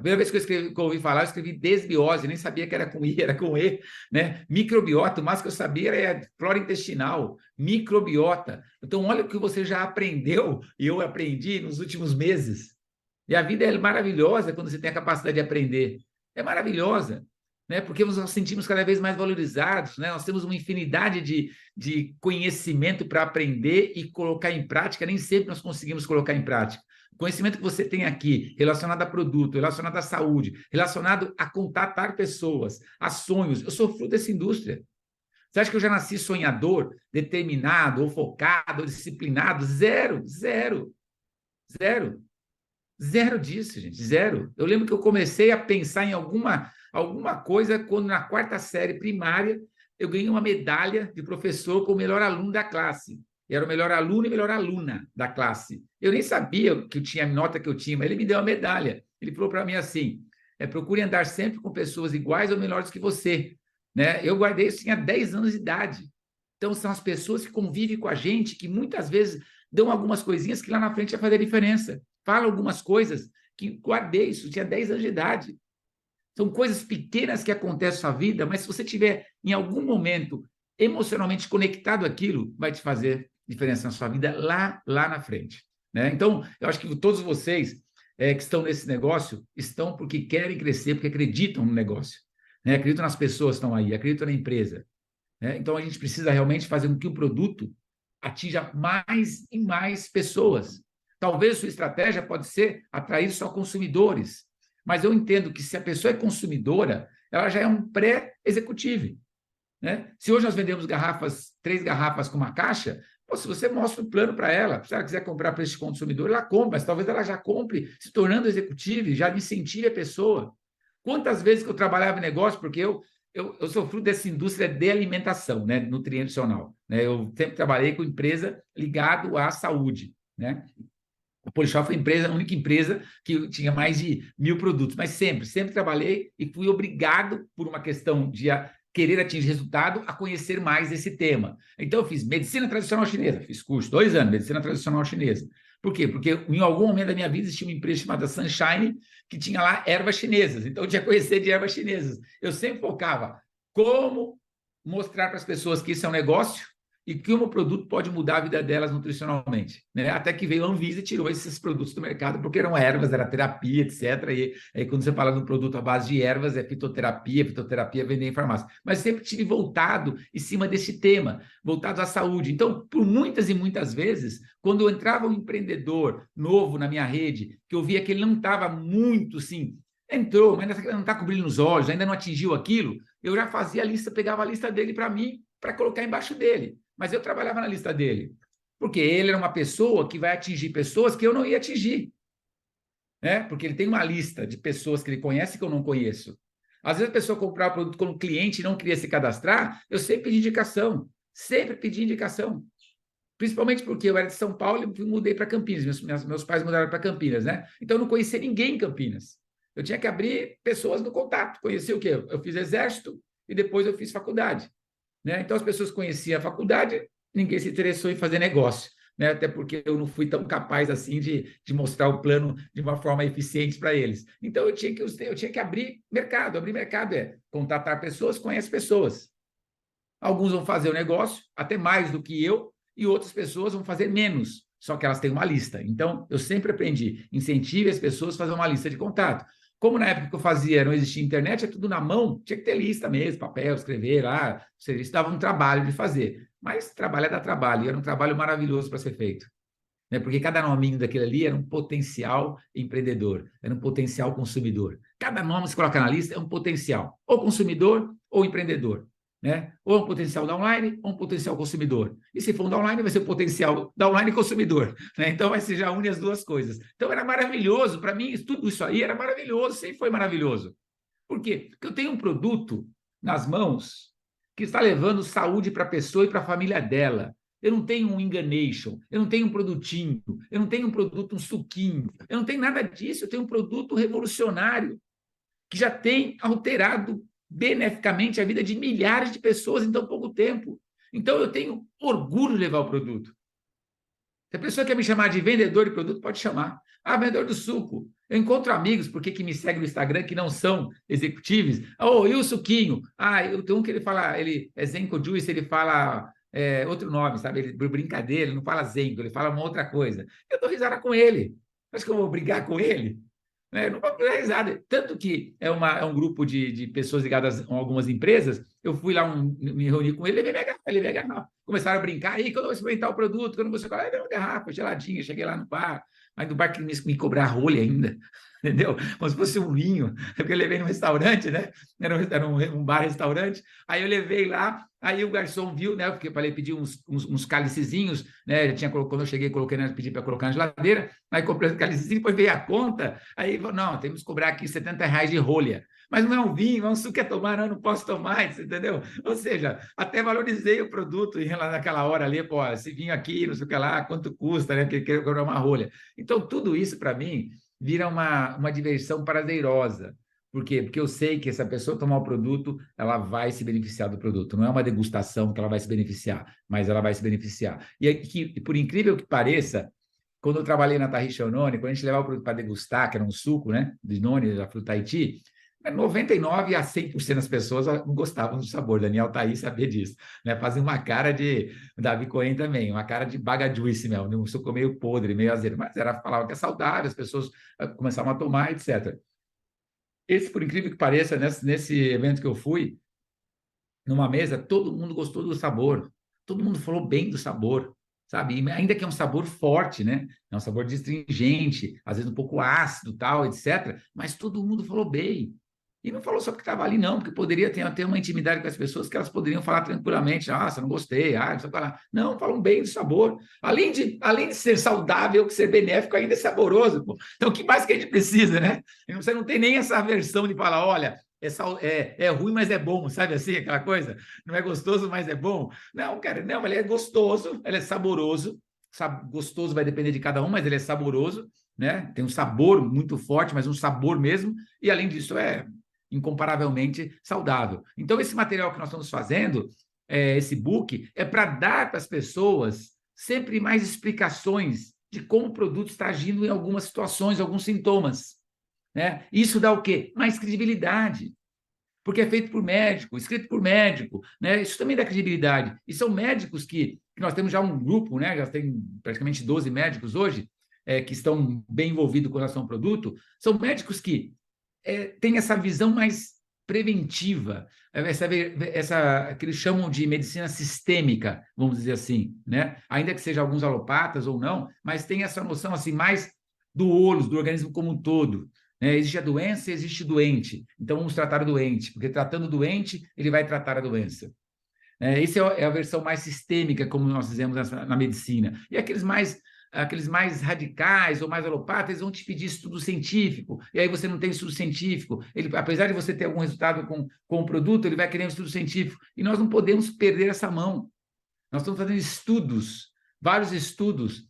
A primeira vez que eu ouvi falar, eu escrevi desbiose, nem sabia que era com I, era com E, né? Microbiota, o mais que eu sabia era flora intestinal, microbiota. Então, olha o que você já aprendeu e eu aprendi nos últimos meses. E a vida é maravilhosa quando você tem a capacidade de aprender. É maravilhosa, né? Porque nós nos sentimos cada vez mais valorizados, né? Nós temos uma infinidade de conhecimento para aprender e colocar em prática, nem sempre nós conseguimos colocar em prática. O conhecimento que você tem aqui, relacionado a produto, relacionado à saúde, relacionado a contatar pessoas, a sonhos. Eu sou fruto dessa indústria. Você acha que eu já nasci sonhador, determinado, ou focado, ou disciplinado? Zero, zero, zero. Zero disso, gente, zero. Eu lembro que eu comecei a pensar em alguma coisa quando, na quarta série primária, eu ganhei uma medalha de professor como melhor aluno da classe. Eu era o melhor aluno e melhor aluna da classe. Eu nem sabia que eu tinha a nota que eu tinha, mas ele me deu a medalha. Ele falou para mim assim: procure andar sempre com pessoas iguais ou melhores que você. Né? Eu guardei isso, tinha 10 anos de idade. Então, são as pessoas que convivem com a gente, que muitas vezes dão algumas coisinhas que lá na frente vai fazer diferença. Fala algumas coisas que guardei, isso tinha 10 anos de idade. São coisas pequenas que acontecem na sua vida, mas se você tiver em algum momento emocionalmente conectado àquilo, vai te fazer diferença na sua vida lá na frente. Né? Então, eu acho que todos vocês que estão nesse negócio estão porque querem crescer, porque acreditam no negócio. Né? Acreditam nas pessoas que estão aí, acreditam na empresa. Né? Então, a gente precisa realmente fazer com que o produto atinja mais e mais pessoas. Talvez sua estratégia pode ser atrair só consumidores, mas eu entendo que se a pessoa é consumidora, ela já é um pré-executivo. Né? Se hoje nós vendemos 3 garrafas com uma caixa, se você mostra o plano para ela, se ela quiser comprar para esse consumidor, ela compra, mas talvez ela já compre se tornando executiva, já incentive a pessoa. Quantas vezes que eu trabalhava em negócio, porque eu sou fruto dessa indústria de alimentação, né, nutricional. Né? Eu sempre trabalhei com empresa ligado à saúde. Né? A Polishop foi a única empresa que tinha mais de 1.000 produtos, mas sempre trabalhei e fui obrigado, por uma questão de querer atingir resultado, a conhecer mais esse tema. Então, eu fiz medicina tradicional chinesa, fiz curso, 2 anos, medicina tradicional chinesa. Por quê? Porque em algum momento da minha vida existia uma empresa chamada Sunshine, que tinha lá ervas chinesas, então eu tinha que conhecer de ervas chinesas. Eu sempre focava como mostrar para as pessoas que isso é um negócio e que um produto pode mudar a vida delas nutricionalmente. Né? Até que veio a Anvisa e tirou esses produtos do mercado, porque eram ervas, era terapia, etc. E aí, quando você fala de um produto à base de ervas, é fitoterapia vender em farmácia. Mas sempre tive voltado em cima desse tema, voltado à saúde. Então, por muitas e muitas vezes, quando eu entrava um empreendedor novo na minha rede, que eu via que ele não estava muito, sim, entrou, mas ainda não está cobrindo os olhos, ainda não atingiu aquilo, eu já fazia a lista, pegava a lista dele para mim, para colocar embaixo dele. Mas eu trabalhava na lista dele, porque ele era uma pessoa que vai atingir pessoas que eu não ia atingir. Né? Porque ele tem uma lista de pessoas que ele conhece que eu não conheço. Às vezes a pessoa comprar o produto como cliente e não queria se cadastrar, eu sempre pedi indicação. Sempre pedi indicação. Principalmente porque eu era de São Paulo e mudei para Campinas. Meus pais mudaram para Campinas, né? Então eu não conhecia ninguém em Campinas. Eu tinha que abrir pessoas no contato. Conhecia o quê? Eu fiz exército e depois eu fiz faculdade. Né? Então, as pessoas conheciam a faculdade, ninguém se interessou em fazer negócio, né? Até porque eu não fui tão capaz assim de mostrar o plano de uma forma eficiente para eles. Então, eu tinha que abrir mercado. Abrir mercado é contatar pessoas, conhece pessoas. Alguns vão fazer o negócio, até mais do que eu, e outras pessoas vão fazer menos, só que elas têm uma lista. Então, eu sempre aprendi, incentive as pessoas a fazer uma lista de contato. Como na época que eu fazia, não existia internet, é tudo na mão, tinha que ter lista mesmo, papel, escrever lá, isso dava um trabalho de fazer. Mas trabalho é dar trabalho, e era um trabalho maravilhoso para ser feito. Né? Porque cada nominho daquele ali era um potencial empreendedor, era um potencial consumidor. Cada nome que você coloca na lista é um potencial, ou consumidor ou empreendedor. Né? Ou um potencial da online, ou um potencial consumidor. E se for um da online, vai ser o potencial da online e consumidor. Né? Então, você já une as duas coisas. Então, era maravilhoso. Para mim, tudo isso aí era maravilhoso, sempre foi maravilhoso. Por quê? Porque eu tenho um produto nas mãos que está levando saúde para a pessoa e para a família dela. Eu não tenho um enganation, eu não tenho um produtinho, eu não tenho um produto, um suquinho, eu não tenho nada disso, eu tenho um produto revolucionário que já tem alterado beneficamente a vida de milhares de pessoas em tão pouco tempo. Então, eu tenho orgulho de levar o produto. Se a pessoa quer me chamar de vendedor de produto, pode chamar. Ah, vendedor do suco. Eu encontro amigos, porque que me seguem no Instagram, que não são executivos. Oh, e o suquinho? Ah, eu tenho um que ele fala, ele é Zenko Juice, ele fala outro nome, sabe? Ele, por brincadeira, ele não fala Zenko, ele fala uma outra coisa. Eu dou risada com ele. Acho que eu vou brigar com ele? Não vou dar risada. Tanto que é um grupo de pessoas ligadas a algumas empresas. Eu fui lá, me reuni com ele, ele veio me agarrar. Começaram a brincar. Aí, quando eu vou experimentar o produto, quando você fala, uma garrafa geladinha, cheguei lá no bar. Aí do bar que me cobrar rolha ainda, entendeu? Como se fosse um vinho, porque eu levei no restaurante, né? Era um bar-restaurante. Aí eu levei lá, aí o garçom viu, né? Porque eu falei, pedi uns cálicezinhos, né? Já tinha, quando eu cheguei, pedi para colocar na geladeira, aí comprei os cálicezinhos, depois veio a conta, aí falou, não, temos que cobrar aqui R$ 70 de rolha. Mas não é um vinho, é um suco que é tomar, não, eu não posso tomar, entendeu? Ou seja, até valorizei o produto naquela hora ali, pô, esse vinho aqui, não sei o que lá, quanto custa, né? Porque queria cobrar uma rolha. Então, tudo isso, para mim, vira uma diversão prazerosa. Por quê? Porque eu sei que essa pessoa tomar o produto, ela vai se beneficiar do produto. Não é uma degustação que ela vai se beneficiar, mas ela vai se beneficiar. E por incrível que pareça, quando eu trabalhei na Tahisha Noni, quando a gente levava o produto para degustar, que era um suco, né, de Noni, da fruta Tahiti, 99 a 100% das pessoas não gostavam do sabor. Daniel tá aí saber disso, né? Fazia uma cara de Davi Cohen também, uma cara de baga juice mesmo, um suco meio podre, meio azedo, mas falava que é saudável, as pessoas começavam a tomar, etc. Esse, por incrível que pareça, nesse evento que eu fui, numa mesa, todo mundo gostou do sabor, todo mundo falou bem do sabor, sabe? E ainda que é um sabor forte, né? É um sabor astringente, às vezes um pouco ácido, tal, etc. Mas todo mundo falou bem. E não falou só porque estava ali, não, porque poderia ter uma intimidade com as pessoas que elas poderiam falar tranquilamente. Ah, você não gostei, não sei o que lá. Não, falam bem do sabor. Além de ser saudável, ser benéfico, ainda é saboroso. Pô. Então, o que mais que a gente precisa, né? Você não tem nem essa versão de falar, olha, é ruim, mas é bom, sabe assim, aquela coisa? Não é gostoso, mas é bom. Não, cara, não, ele é gostoso, ele é saboroso. Gostoso vai depender de cada um, mas ele é saboroso, né? Tem um sabor muito forte, mas um sabor mesmo. E além disso, é incomparavelmente saudável. Então, esse material que nós estamos fazendo, esse book, é para dar para as pessoas sempre mais explicações de como o produto está agindo em algumas situações, alguns sintomas. Né? Isso dá o quê? Mais credibilidade. Porque é feito por médico, escrito por médico, né? Isso também dá credibilidade. E são médicos que nós temos já um grupo, né? Já tem praticamente 12 médicos hoje, que estão bem envolvidos com relação ao produto. São médicos que têm essa visão mais preventiva, essa que eles chamam de medicina sistêmica, vamos dizer assim, né? Ainda que seja alguns alopatas ou não, mas tem essa noção assim mais do olho, do organismo como um todo. Existe a doença, existe o doente. Então, vamos tratar o doente, porque tratando o doente, ele vai tratar a doença. Essa é a versão mais sistêmica, como nós fizemos na medicina. E aqueles mais radicais ou mais alopatas, eles vão te pedir estudo científico, e aí você não tem estudo científico. Apesar de você ter algum resultado com o produto, ele vai querer um estudo científico. E nós não podemos perder essa mão. Nós estamos fazendo estudos, vários estudos,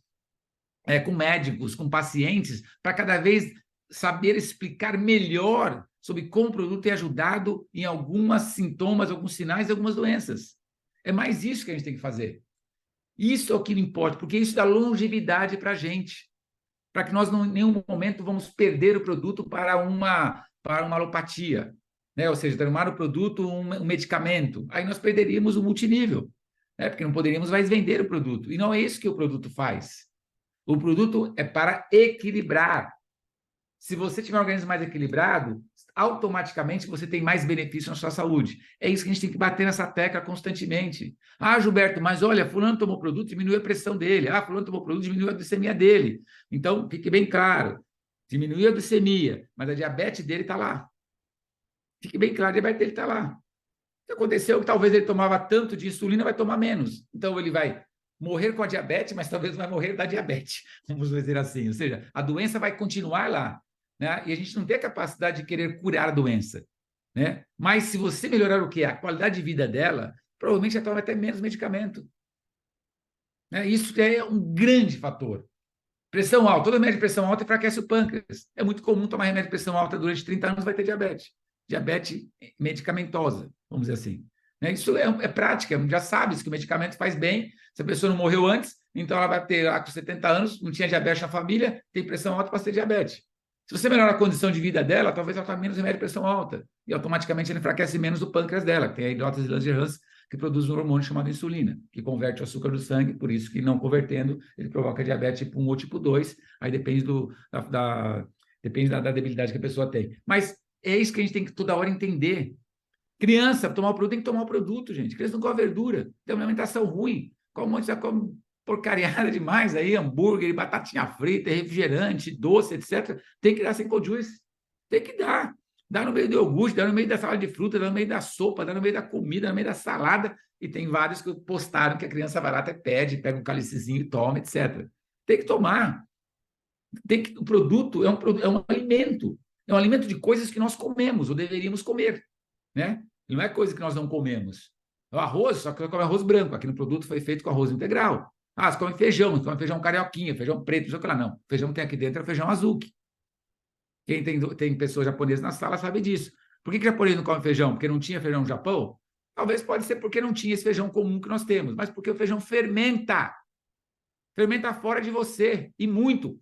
com médicos, com pacientes, para cada vez saber explicar melhor sobre como o produto tem ajudado em alguns sintomas, alguns sinais e algumas doenças. É mais isso que a gente tem que fazer. Isso é o que importa, porque isso dá longevidade para a gente, para que nós em nenhum momento vamos perder o produto para uma alopatia, né? Ou seja, transformar o produto um medicamento. Aí nós perderíamos o multinível, né? Porque não poderíamos mais vender o produto. E não é isso que o produto faz. O produto é para equilibrar. Se você tiver um organismo mais equilibrado, automaticamente você tem mais benefício na sua saúde. É isso que a gente tem que bater nessa tecla constantemente. Ah, Gilberto, mas olha, fulano tomou produto, diminuiu a pressão dele. Ah, fulano tomou produto, diminuiu a glicemia dele. Então, fique bem claro, diminuiu a glicemia, mas a diabetes dele está lá. Fique bem claro, a diabetes dele está lá. O que aconteceu é que talvez ele tomava tanto de insulina, vai tomar menos. Então, ele vai morrer com a diabetes, mas talvez vai morrer da diabetes, vamos dizer assim. Ou seja, a doença vai continuar lá. Né? E a gente não tem a capacidade de querer curar a doença. Né? Mas se você melhorar o quê? A qualidade de vida dela, provavelmente ela toma até menos medicamento. Né? Isso é um grande fator. Pressão alta. Todo remédio de pressão alta enfraquece o pâncreas. É muito comum tomar remédio de pressão alta durante 30 anos, vai ter diabetes. Diabetes medicamentosa, vamos dizer assim. Né? Isso é prática, já sabe que o medicamento faz bem. Se a pessoa não morreu antes, então ela vai ter, com 70 anos, não tinha diabetes na família, tem pressão alta para ter diabetes. Se você melhora a condição de vida dela, talvez ela tenha menos remédio de pressão alta. E automaticamente ele enfraquece menos o pâncreas dela, que tem a hidrótase de Langerhans, que produz um hormônio chamado insulina, que converte o açúcar do sangue, por isso que não convertendo, ele provoca diabetes tipo 1 ou tipo 2, aí depende, depende da debilidade que a pessoa tem. Mas é isso que a gente tem que toda hora entender. Criança, tomar o produto, tem que tomar o produto, gente. Criança não come verdura, tem uma alimentação ruim, come um monte de come porcariada demais aí, hambúrguer, batatinha frita, refrigerante, doce, etc. Tem que dar sem juice. Tem que dar. Dá no meio do iogurte, dá no meio da salada de fruta, dá no meio da sopa, dá no meio da comida, dá no meio da salada. E tem vários que postaram que a criança vai lá até pede, pega um cálicezinho e toma, etc. Tem que tomar. O produto é um alimento. É um alimento de coisas que nós comemos ou deveríamos comer, né? E não é coisa que nós não comemos. O arroz, só que come arroz branco. Aqui no produto foi feito com arroz integral. Ah, você come feijão carioquinha, feijão preto, não sei o que lá. Não, feijão que tem aqui dentro é feijão azuki. Quem tem pessoas japonesas na sala sabe disso. Por que o japonês não come feijão? Porque não tinha feijão no Japão? Talvez pode ser porque não tinha esse feijão comum que nós temos, mas porque o feijão fermenta. Fermenta fora de você, e muito.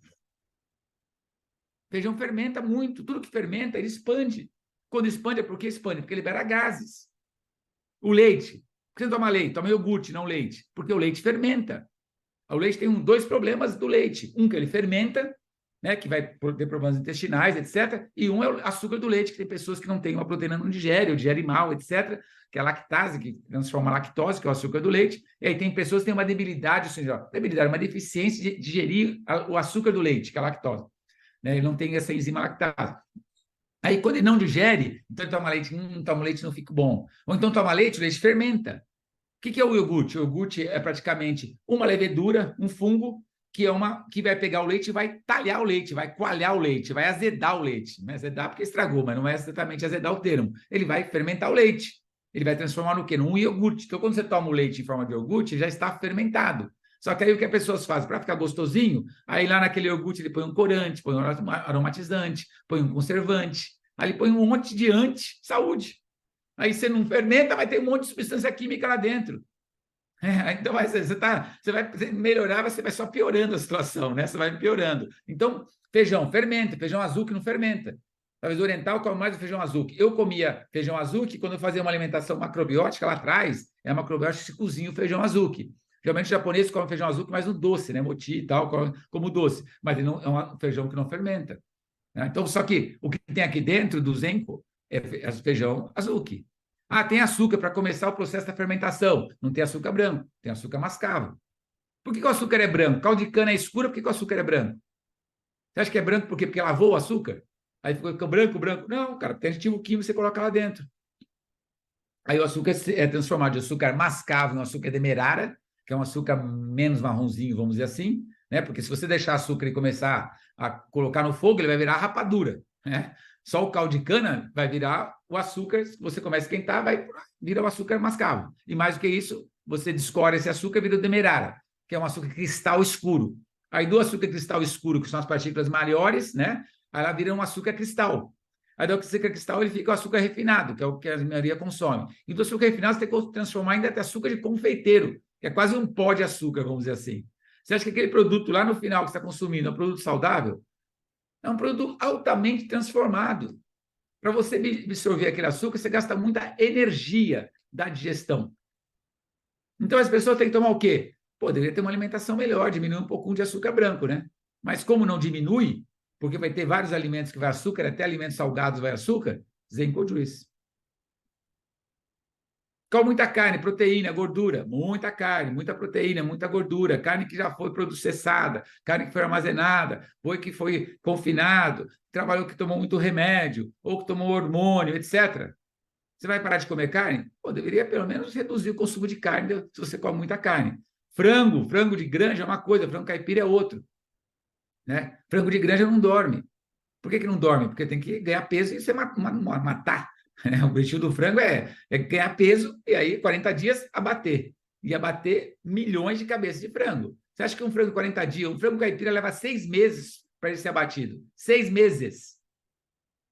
Feijão fermenta muito. Tudo que fermenta, ele expande. Quando expande, é porque expande? Porque libera gases. O leite. Por que você toma leite? Toma iogurte, não leite. Porque o leite fermenta. O leite tem dois problemas do leite. Um, que ele fermenta, né, que vai ter problemas intestinais, etc. E um é o açúcar do leite, que tem pessoas que não têm uma proteína, não digere, ou digere mal, etc. Que é a lactase, que transforma a lactose, que é o açúcar do leite. E aí tem pessoas que têm uma debilidade, ou seja, uma deficiência de digerir o açúcar do leite, que é a lactose. Né? Ele não tem essa enzima lactase. Aí, quando ele não digere, então ele toma leite não fica bom. Ou então toma leite, o leite fermenta. O que é o iogurte? O iogurte é praticamente uma levedura, um fungo, que vai pegar o leite e vai talhar o leite, vai coalhar o leite, vai azedar o leite. Não é azedar porque estragou, mas não é exatamente azedar o termo. Ele vai fermentar o leite. Ele vai transformar no quê? Num iogurte. Então, quando você toma o leite em forma de iogurte, já está fermentado. Só que aí o que as pessoas fazem? Para ficar gostosinho, aí lá naquele iogurte ele põe um corante, põe um aromatizante, põe um conservante, aí ele põe um monte de anti-saúde. Aí você não fermenta, vai ter um monte de substância química lá dentro. Então, você vai melhorar, você vai só piorando a situação, né? Você vai piorando. Então, feijão fermenta, feijão azul que não fermenta. Talvez o oriental come mais o feijão azul. Eu comia feijão azul que quando eu fazia uma alimentação macrobiótica lá atrás, é a macrobiótica que se cozinha o feijão azul. Geralmente o japonês come feijão azul mais um doce, né? Moti e tal, como doce. Mas ele não, é um feijão que não fermenta. Né? Então, só que o que tem aqui dentro do Zenko é feijão azuki. Ah, tem açúcar para começar o processo da fermentação. Não tem açúcar branco, tem açúcar mascavo. Por que o açúcar é branco? Caldo de cana é escura, por que o açúcar é branco? Você acha que é branco por quê? Porque lavou o açúcar? Aí ficou branco, branco. Não, cara, tem aditivo químico, você coloca lá dentro. Aí o açúcar é transformado de açúcar mascavo em açúcar demerara, que é um açúcar menos marronzinho, vamos dizer assim, né? Porque se você deixar açúcar e começar a colocar no fogo, ele vai virar rapadura, né? Só o caldo de cana vai virar o açúcar, se você começa a esquentar, vira o açúcar mascavo. E mais do que isso, você descobre esse açúcar, vira o demerara, que é um açúcar cristal escuro. Aí do açúcar cristal escuro, que são as partículas maiores, né? Aí ela vira um açúcar cristal. Aí do açúcar cristal ele fica o açúcar refinado, que é o que a maioria consome. E do açúcar refinado você tem que transformar ainda até açúcar de confeiteiro, que é quase um pó de açúcar, vamos dizer assim. Você acha que aquele produto lá no final que você está consumindo é um produto saudável? É um produto altamente transformado. Para você absorver aquele açúcar, você gasta muita energia da digestão. Então, as pessoas têm que tomar o quê? Pô, deveria ter uma alimentação melhor, diminuir um pouquinho de açúcar branco, né? Mas como não diminui, porque vai ter vários alimentos que vai açúcar, até alimentos salgados vai açúcar, Zenko Juice. Come muita carne, proteína, gordura, muita carne, muita proteína, muita gordura, carne que já foi processada, carne que foi armazenada, boi que foi confinado, trabalhou que tomou muito remédio, ou que tomou hormônio, etc. Você vai parar de comer carne? Pô, deveria pelo menos reduzir o consumo de carne se você come muita carne. Frango de granja é uma coisa, frango caipira é outro. Né? Frango de granja não dorme. Por que não dorme? Porque tem que ganhar peso e você matar. O objetivo do frango é ganhar peso e aí 40 dias abater. E abater milhões de cabeças de frango. Você acha que um frango 40 dias, um frango caipira leva 6 meses para ele ser abatido? 6 meses.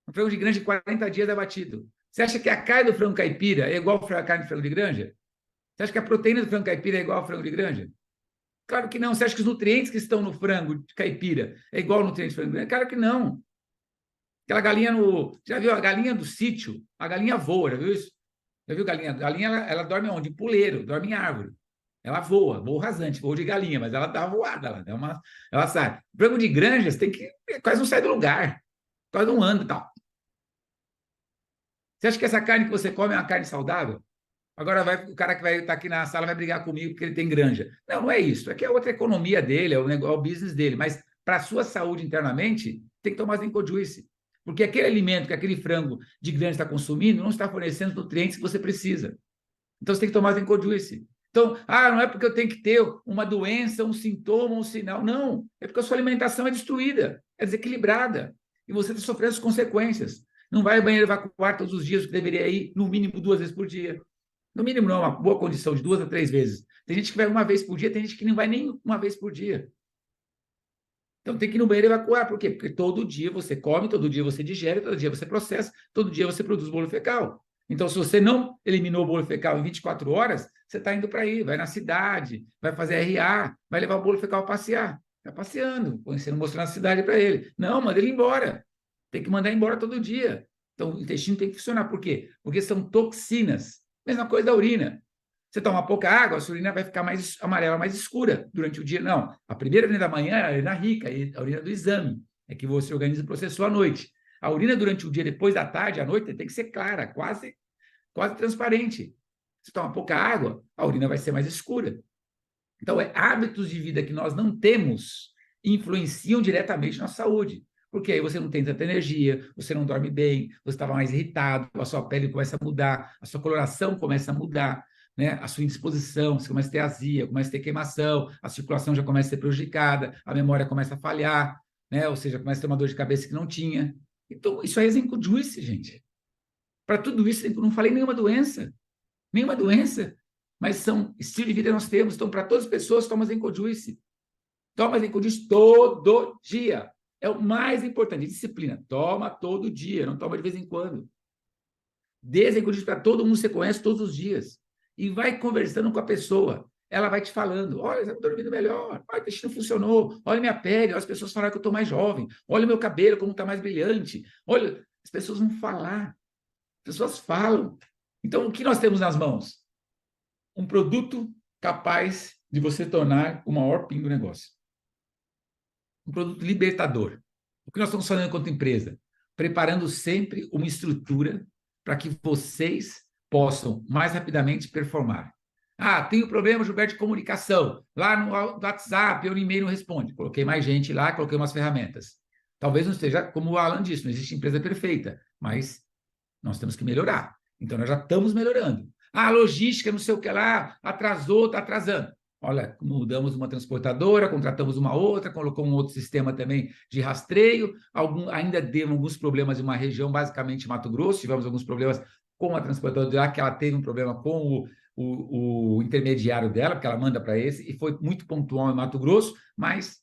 Um frango de granja de 40 dias é abatido. Você acha que a carne do frango caipira é igual a carne do frango de granja? Você acha que a proteína do frango caipira é igual ao frango de granja? Claro que não. Você acha que os nutrientes que estão no frango caipira é igual ao nutriente do frango de granja? Claro que não. Aquela galinha no... Já viu a galinha do sítio? A galinha voa, já viu isso? Já viu galinha? Galinha, ela dorme onde? Em puleiro, dorme em árvore. Ela voa, voo rasante, voo de galinha, mas ela dá uma voada, ela sai. O frango de granja, você tem que... Quase não sai do lugar, quase não anda e tal. Você acha que essa carne que você come é uma carne saudável? Agora o cara que vai estar aqui na sala vai brigar comigo porque ele tem granja. Não, não é isso. É que é outra economia dele, é o business dele. Mas para a sua saúde internamente, tem que tomar zinco juice. Porque aquele alimento que aquele frango de granja está consumindo não está fornecendo os nutrientes que você precisa. Então você tem que tomar zinco juice. Então, não é porque eu tenho que ter uma doença, um sintoma, um sinal. Não, é porque a sua alimentação é destruída, é desequilibrada. E você está sofrendo as consequências. Não vai ao banheiro evacuar todos os dias, o que deveria ir, no mínimo 2 vezes por dia. No mínimo, não é uma boa condição de 2 a 3 vezes. Tem gente que vai uma vez por dia, tem gente que não vai nem uma vez por dia. Então tem que ir no banheiro evacuar. Por quê? Porque todo dia você come, todo dia você digere, todo dia você processa, todo dia você produz bolo fecal. Então, se você não eliminou o bolo fecal em 24 horas, você está indo para aí, vai na cidade, vai fazer RA, vai levar o bolo fecal a passear. Está passeando, conhecendo, mostrando a cidade para ele. Não, manda ele embora. Tem que mandar embora todo dia. Então, o intestino tem que funcionar. Por quê? Porque são toxinas. Mesma coisa da urina. Você toma pouca água, a sua urina vai ficar mais amarela, mais escura durante o dia. Não, a primeira urina da manhã é a urina rica, a urina do exame, é que você organismo processou à noite. A urina durante o dia, depois da tarde, à noite, tem que ser clara, quase transparente. Se toma pouca água, a urina vai ser mais escura. Então, hábitos de vida que nós não temos influenciam diretamente na saúde. Porque aí você não tem tanta energia, você não dorme bem, você está mais irritado, a sua pele começa a mudar, a sua coloração começa a mudar, né? A sua indisposição, você começa a ter azia, começa a ter queimação, a circulação já começa a ser prejudicada, a memória começa a falhar, né? Ou seja, começa a ter uma dor de cabeça que não tinha. Então, isso aí é zinco juice, gente. Para tudo isso, eu não falei nenhuma doença, mas são estilo de vida que nós temos. Então, para todas as pessoas, toma zinco juice. Toma zinco juice todo dia. É o mais importante, disciplina. Toma todo dia, não toma de vez em quando. Dê zinco juice para todo mundo que você conhece todos os dias. E vai conversando com a pessoa. Ela vai te falando, olha, eu estou dormindo melhor, olha, o intestino funcionou, olha minha pele, olha, as pessoas falaram que eu estou mais jovem, olha o meu cabelo, como está mais brilhante, olha, as pessoas vão falar, as pessoas falam. Então, o que nós temos nas mãos? Um produto capaz de você tornar o maior PIN do negócio. Um produto libertador. O que nós estamos fazendo enquanto empresa? Preparando sempre uma estrutura para que vocês possam mais rapidamente performar. Tem um problema, Gilberto, de comunicação. Lá no WhatsApp, no e-mail não responde. Coloquei mais gente lá, coloquei umas ferramentas. Talvez não esteja, como o Alan disse, não existe empresa perfeita, mas nós temos que melhorar. Então, nós já estamos melhorando. Logística, não sei o que lá, atrasou, está atrasando. Olha, mudamos uma transportadora, contratamos uma outra, colocou um outro sistema também de rastreio. Ainda deu alguns problemas em uma região, basicamente Mato Grosso, tivemos alguns problemas com a transportadora, que ela teve um problema com o intermediário dela, porque ela manda para esse, e foi muito pontual em Mato Grosso, mas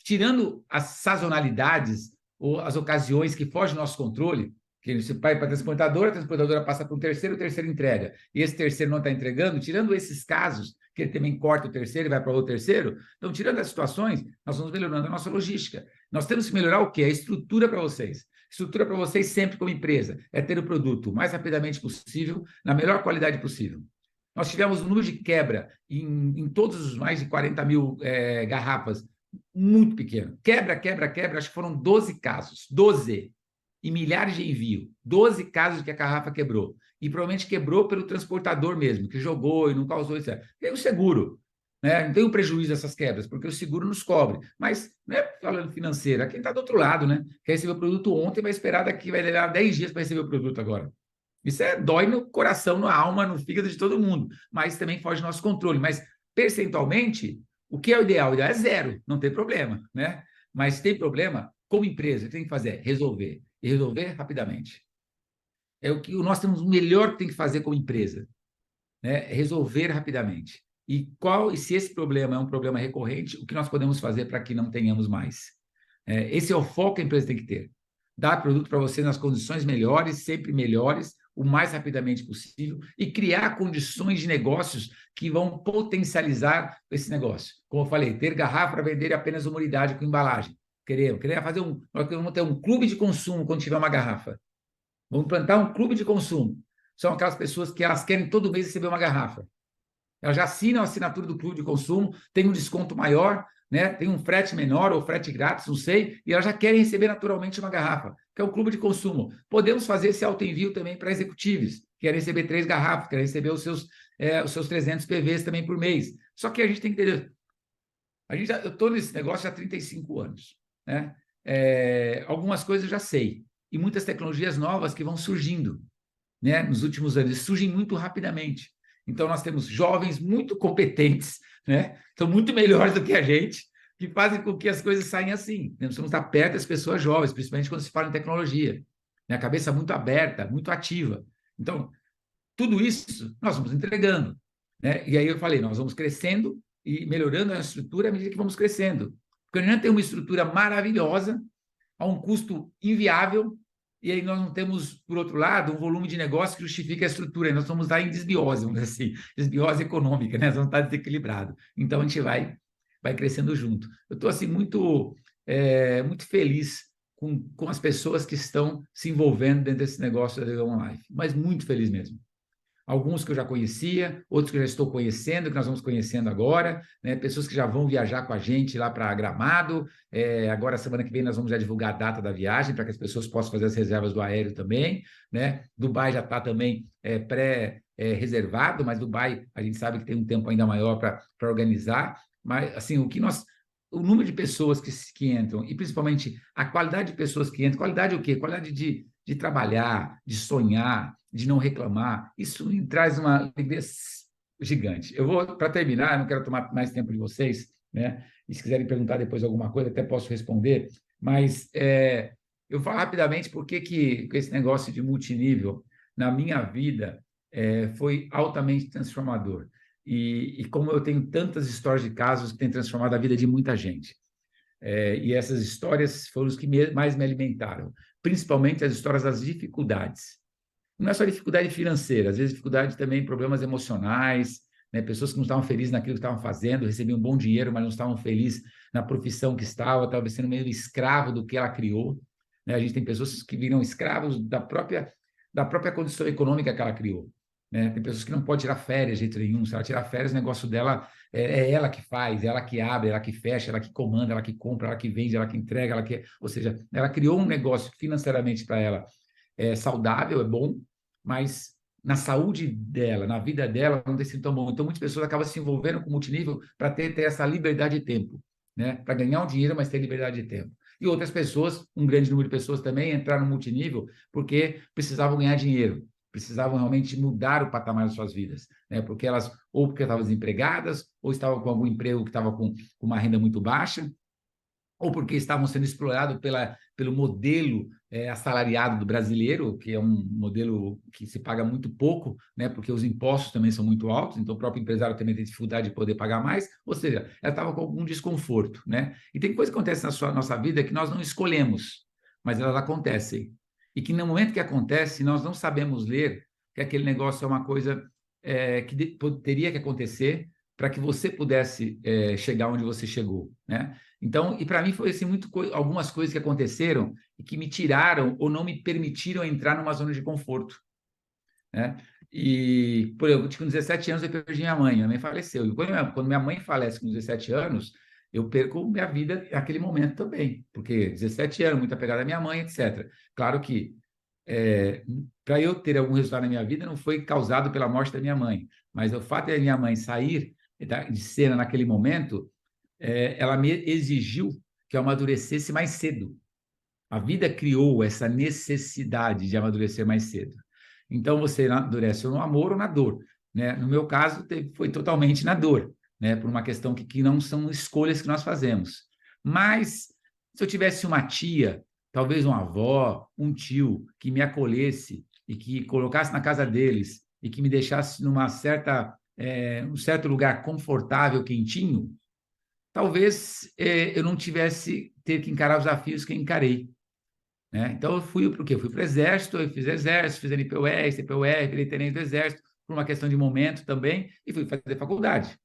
tirando as sazonalidades ou as ocasiões que fogem do nosso controle, que você vai para a transportadora passa para um terceiro, o terceiro entrega, e esse terceiro não está entregando, tirando esses casos, que ele também corta o terceiro e vai para o terceiro, então, tirando as situações, nós vamos melhorando a nossa logística. Nós temos que melhorar o quê? A estrutura para vocês. Estrutura para vocês sempre como empresa, é ter o produto o mais rapidamente possível, na melhor qualidade possível. Nós tivemos um número de quebra em todos os mais de 40 mil garrafas, muito pequeno. Quebra, acho que foram 12 casos, 12 e milhares de envio, 12 casos que a garrafa quebrou. E provavelmente quebrou pelo transportador mesmo, que jogou e não causou isso. Tem o seguro, né? Não tem o prejuízo dessas quebras, porque o seguro nos cobre. Mas não é falando financeiro, é quem está do outro lado, né? Quer receber o produto ontem, vai esperar daqui, vai levar 10 dias para receber o produto agora. Isso dói no coração, na alma, no fígado de todo mundo, mas também foge do nosso controle. Mas, percentualmente, o que é o ideal? O ideal é zero, não tem problema, né? Mas se tem problema, como empresa, o que tem que fazer? Resolver. E resolver rapidamente. É o que nós temos o melhor que tem que fazer como empresa, né? Resolver rapidamente. E se esse problema é um problema recorrente, o que nós podemos fazer para que não tenhamos mais? Esse é o foco que a empresa tem que ter. Dar produto para você nas condições melhores, sempre melhores, o mais rapidamente possível, e criar condições de negócios que vão potencializar esse negócio. Como eu falei, ter garrafa para vender apenas uma unidade com embalagem. Queremos fazer nós vamos ter um clube de consumo quando tiver uma garrafa. Vamos plantar um clube de consumo. São aquelas pessoas que elas querem todo mês receber uma garrafa. Elas já assinam a assinatura do clube de consumo, tem um desconto maior, né? Tem um frete menor ou frete grátis, não sei, e elas já querem receber naturalmente uma garrafa, que é o clube de consumo. Podemos fazer esse auto-envio também para executivos, que querem receber 3 garrafas, querem receber os seus 300 PVs também por mês. Só que a gente tem que entender, eu estou nesse negócio há 35 anos, né? Algumas coisas eu já sei, e muitas tecnologias novas que vão surgindo, né, nos últimos anos, surgem muito rapidamente. Então, nós temos jovens muito competentes, né, são muito melhores do que a gente, que fazem com que as coisas saiam assim. Nós precisamos estar perto das pessoas jovens, principalmente quando se fala em tecnologia. Né, a cabeça muito aberta, muito ativa. Então, tudo isso nós vamos entregando. Né? E aí eu falei, nós vamos crescendo e melhorando a estrutura à medida que vamos crescendo. Porque a gente tem uma estrutura maravilhosa, a um custo inviável, e aí nós não temos, por outro lado, um volume de negócio que justifique a estrutura. Nós vamos estar em desbiose, vamos dizer assim, desbiose econômica, né? Nós vamos estar desequilibrados. Então, a gente vai crescendo junto. Eu estou, assim, muito feliz com as pessoas que estão se envolvendo dentro desse negócio da Dragon Life, mas muito feliz mesmo. Alguns que eu já conhecia, outros que eu já estou conhecendo, que nós vamos conhecendo agora, né? Pessoas que já vão viajar com a gente lá para Gramado. Agora, semana que vem, nós vamos já divulgar a data da viagem para que as pessoas possam fazer as reservas do aéreo também. Né? Dubai já está também pré-reservado, mas Dubai a gente sabe que tem um tempo ainda maior para organizar. Mas, assim, o número de pessoas que entram, e principalmente a qualidade de pessoas que entram, qualidade o quê? Qualidade de trabalhar, de sonhar, de não reclamar, isso me traz uma alegria gigante. Eu vou, para terminar, não quero tomar mais tempo de vocês, né? E se quiserem perguntar depois alguma coisa, até posso responder, mas eu falo rapidamente por que esse negócio de multinível, na minha vida, foi altamente transformador. E como eu tenho tantas histórias de casos que têm transformado a vida de muita gente. E essas histórias foram os que mais me alimentaram, principalmente as histórias das dificuldades. Não é só dificuldade financeira, às vezes dificuldade também, problemas emocionais, né? Pessoas que não estavam felizes naquilo que estavam fazendo, recebiam um bom dinheiro, mas não estavam felizes na profissão que estava sendo meio escravo do que ela criou. Né? A gente tem pessoas que viram escravos da própria condição econômica que ela criou. Né? Tem pessoas que não podem tirar férias de jeito nenhum. Se ela tirar férias, o negócio dela é ela que faz, é ela que abre, é ela que fecha, é ela que comanda, é ela que compra, é ela que vende, é ela que entrega, ou seja, ela criou um negócio financeiramente para ela saudável, é bom, mas na saúde dela, na vida dela, não tem sido tão bom. Então, muitas pessoas acabam se envolvendo com multinível para ter essa liberdade de tempo, né? Para ganhar um dinheiro, mas ter liberdade de tempo. E outras pessoas, um grande número de pessoas também, entraram no multinível porque precisavam ganhar dinheiro, precisavam realmente mudar o patamar das suas vidas, né? Porque porque estavam desempregadas, ou estavam com algum emprego que estava com uma renda muito baixa, ou porque estavam sendo explorados pelo modelo assalariado do brasileiro, que é um modelo que se paga muito pouco, né, porque os impostos também são muito altos, então o próprio empresário também tem dificuldade de poder pagar mais, ou seja, ela estava com algum desconforto. Né? E tem coisa que acontece na nossa vida que nós não escolhemos, mas elas acontecem. E que no momento que acontece, nós não sabemos ler que aquele negócio é uma coisa teria que acontecer para que você pudesse chegar onde você chegou, né? Então, e para mim foi assim, algumas coisas que aconteceram e que me tiraram ou não me permitiram entrar numa zona de conforto, né? E, por exemplo, com 17 anos eu perdi minha mãe faleceu. E quando minha mãe falece com 17 anos, eu perco minha vida naquele momento também, porque 17 anos, muito apegada à minha mãe, etc. Claro que para eu ter algum resultado na minha vida não foi causado pela morte da minha mãe, mas o fato de minha mãe sair de cena naquele momento, ela me exigiu que eu amadurecesse mais cedo. A vida criou essa necessidade de amadurecer mais cedo. Então, você amadurece no amor ou na dor. Né? No meu caso, foi totalmente na dor, né? Por uma questão que não são escolhas que nós fazemos. Mas, se eu tivesse uma tia, talvez uma avó, um tio, que me acolhesse e que colocasse na casa deles e que me deixasse um certo lugar confortável, quentinho, talvez eu não tivesse ter que encarar os desafios que eu encarei. Né? Então, eu fui para o quê? Eu fui para o Exército, eu fiz Exército, fiz NPUR, CPUR, virei tenente do Exército, por uma questão de momento também, e fui fazer faculdade.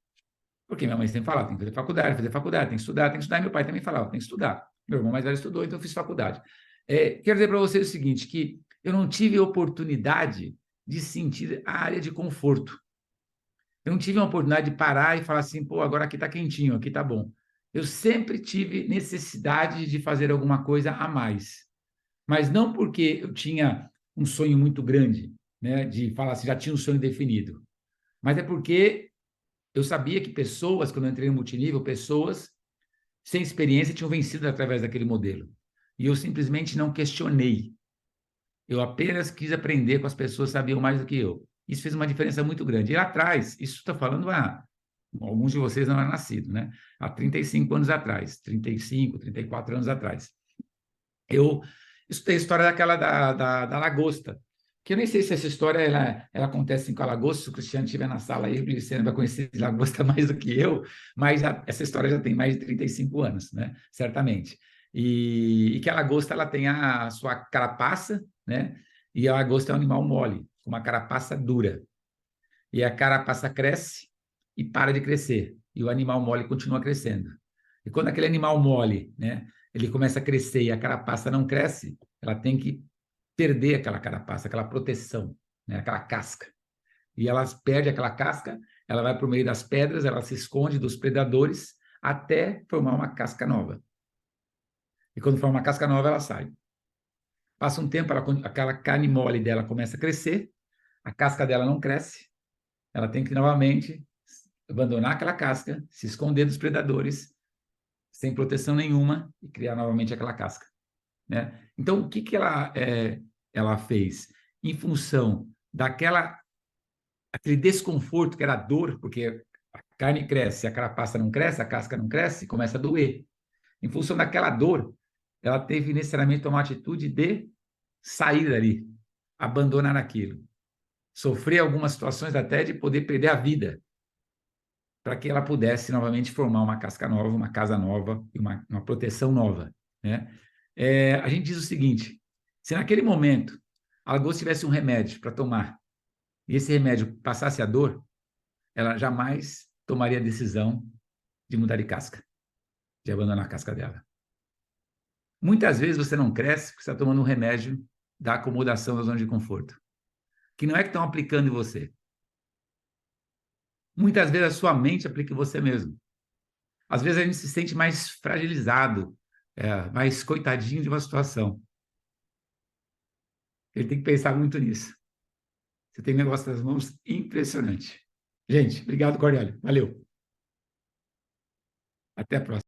Porque minha mãe sempre falava, tem que fazer faculdade, tem que estudar, tem que estudar. E meu pai também falava, tem que estudar. Meu irmão mais velho estudou, então eu fiz faculdade. Quero dizer para vocês o seguinte, que eu não tive oportunidade de sentir a área de conforto. Eu não tive uma oportunidade de parar e falar assim, pô, agora aqui está quentinho, aqui está bom. Eu sempre tive necessidade de fazer alguma coisa a mais, mas não porque eu tinha um sonho muito grande, né, de falar assim, já tinha um sonho definido, mas é porque eu sabia que pessoas, quando eu entrei no multinível, pessoas sem experiência tinham vencido através daquele modelo. E eu simplesmente não questionei. Eu apenas quis aprender com as pessoas que sabiam mais do que eu. Isso fez uma diferença muito grande. E lá atrás, isso estou falando há alguns de vocês não eram nascidos, né? Há 35 anos atrás, 35, 34 anos atrás. Eu estudei a história daquela da lagosta, que eu nem sei se essa história ela acontece com a lagosta, se o Cristiano estiver na sala aí, o Cristiano vai conhecer lagosta mais do que eu, mas essa história já tem mais de 35 anos, né? Certamente. E que a lagosta ela tem a sua carapaça, né? E a lagosta é um animal mole, com uma carapaça dura. E a carapaça cresce e para de crescer. E o animal mole continua crescendo. E quando aquele animal mole, né, ele começa a crescer e a carapaça não cresce, ela tem que perder aquela carapaça, aquela proteção, né, aquela casca. E ela perde aquela casca, ela vai para o meio das pedras, ela se esconde dos predadores até formar uma casca nova. E quando forma uma casca nova, ela sai. Passa um tempo, aquela carne mole dela começa a crescer, a casca dela não cresce, ela tem que novamente abandonar aquela casca, se esconder dos predadores, sem proteção nenhuma, e criar novamente aquela casca, né? Então, o que que ela fez? Em função aquele desconforto que era a dor, porque a carne cresce, a carapaça não cresce, a casca não cresce, começa a doer. Em função daquela dor, ela teve necessariamente uma atitude de sair dali, abandonar aquilo, sofrer algumas situações até de poder perder a vida, para que ela pudesse novamente formar uma casca nova, uma casa nova e uma proteção nova, né? A gente diz o seguinte, se naquele momento a lagosta tivesse um remédio para tomar e esse remédio passasse a dor, ela jamais tomaria a decisão de mudar de casca, de abandonar a casca dela. Muitas vezes você não cresce porque você está tomando um remédio da acomodação da zona de conforto, que não é que estão aplicando em você. Muitas vezes a sua mente aplica em você mesmo. Às vezes a gente se sente mais fragilizado, mais coitadinho de uma situação. Ele tem que pensar muito nisso. Você tem um negócio nas mãos impressionante. Gente, obrigado, Cornélio. Valeu. Até a próxima.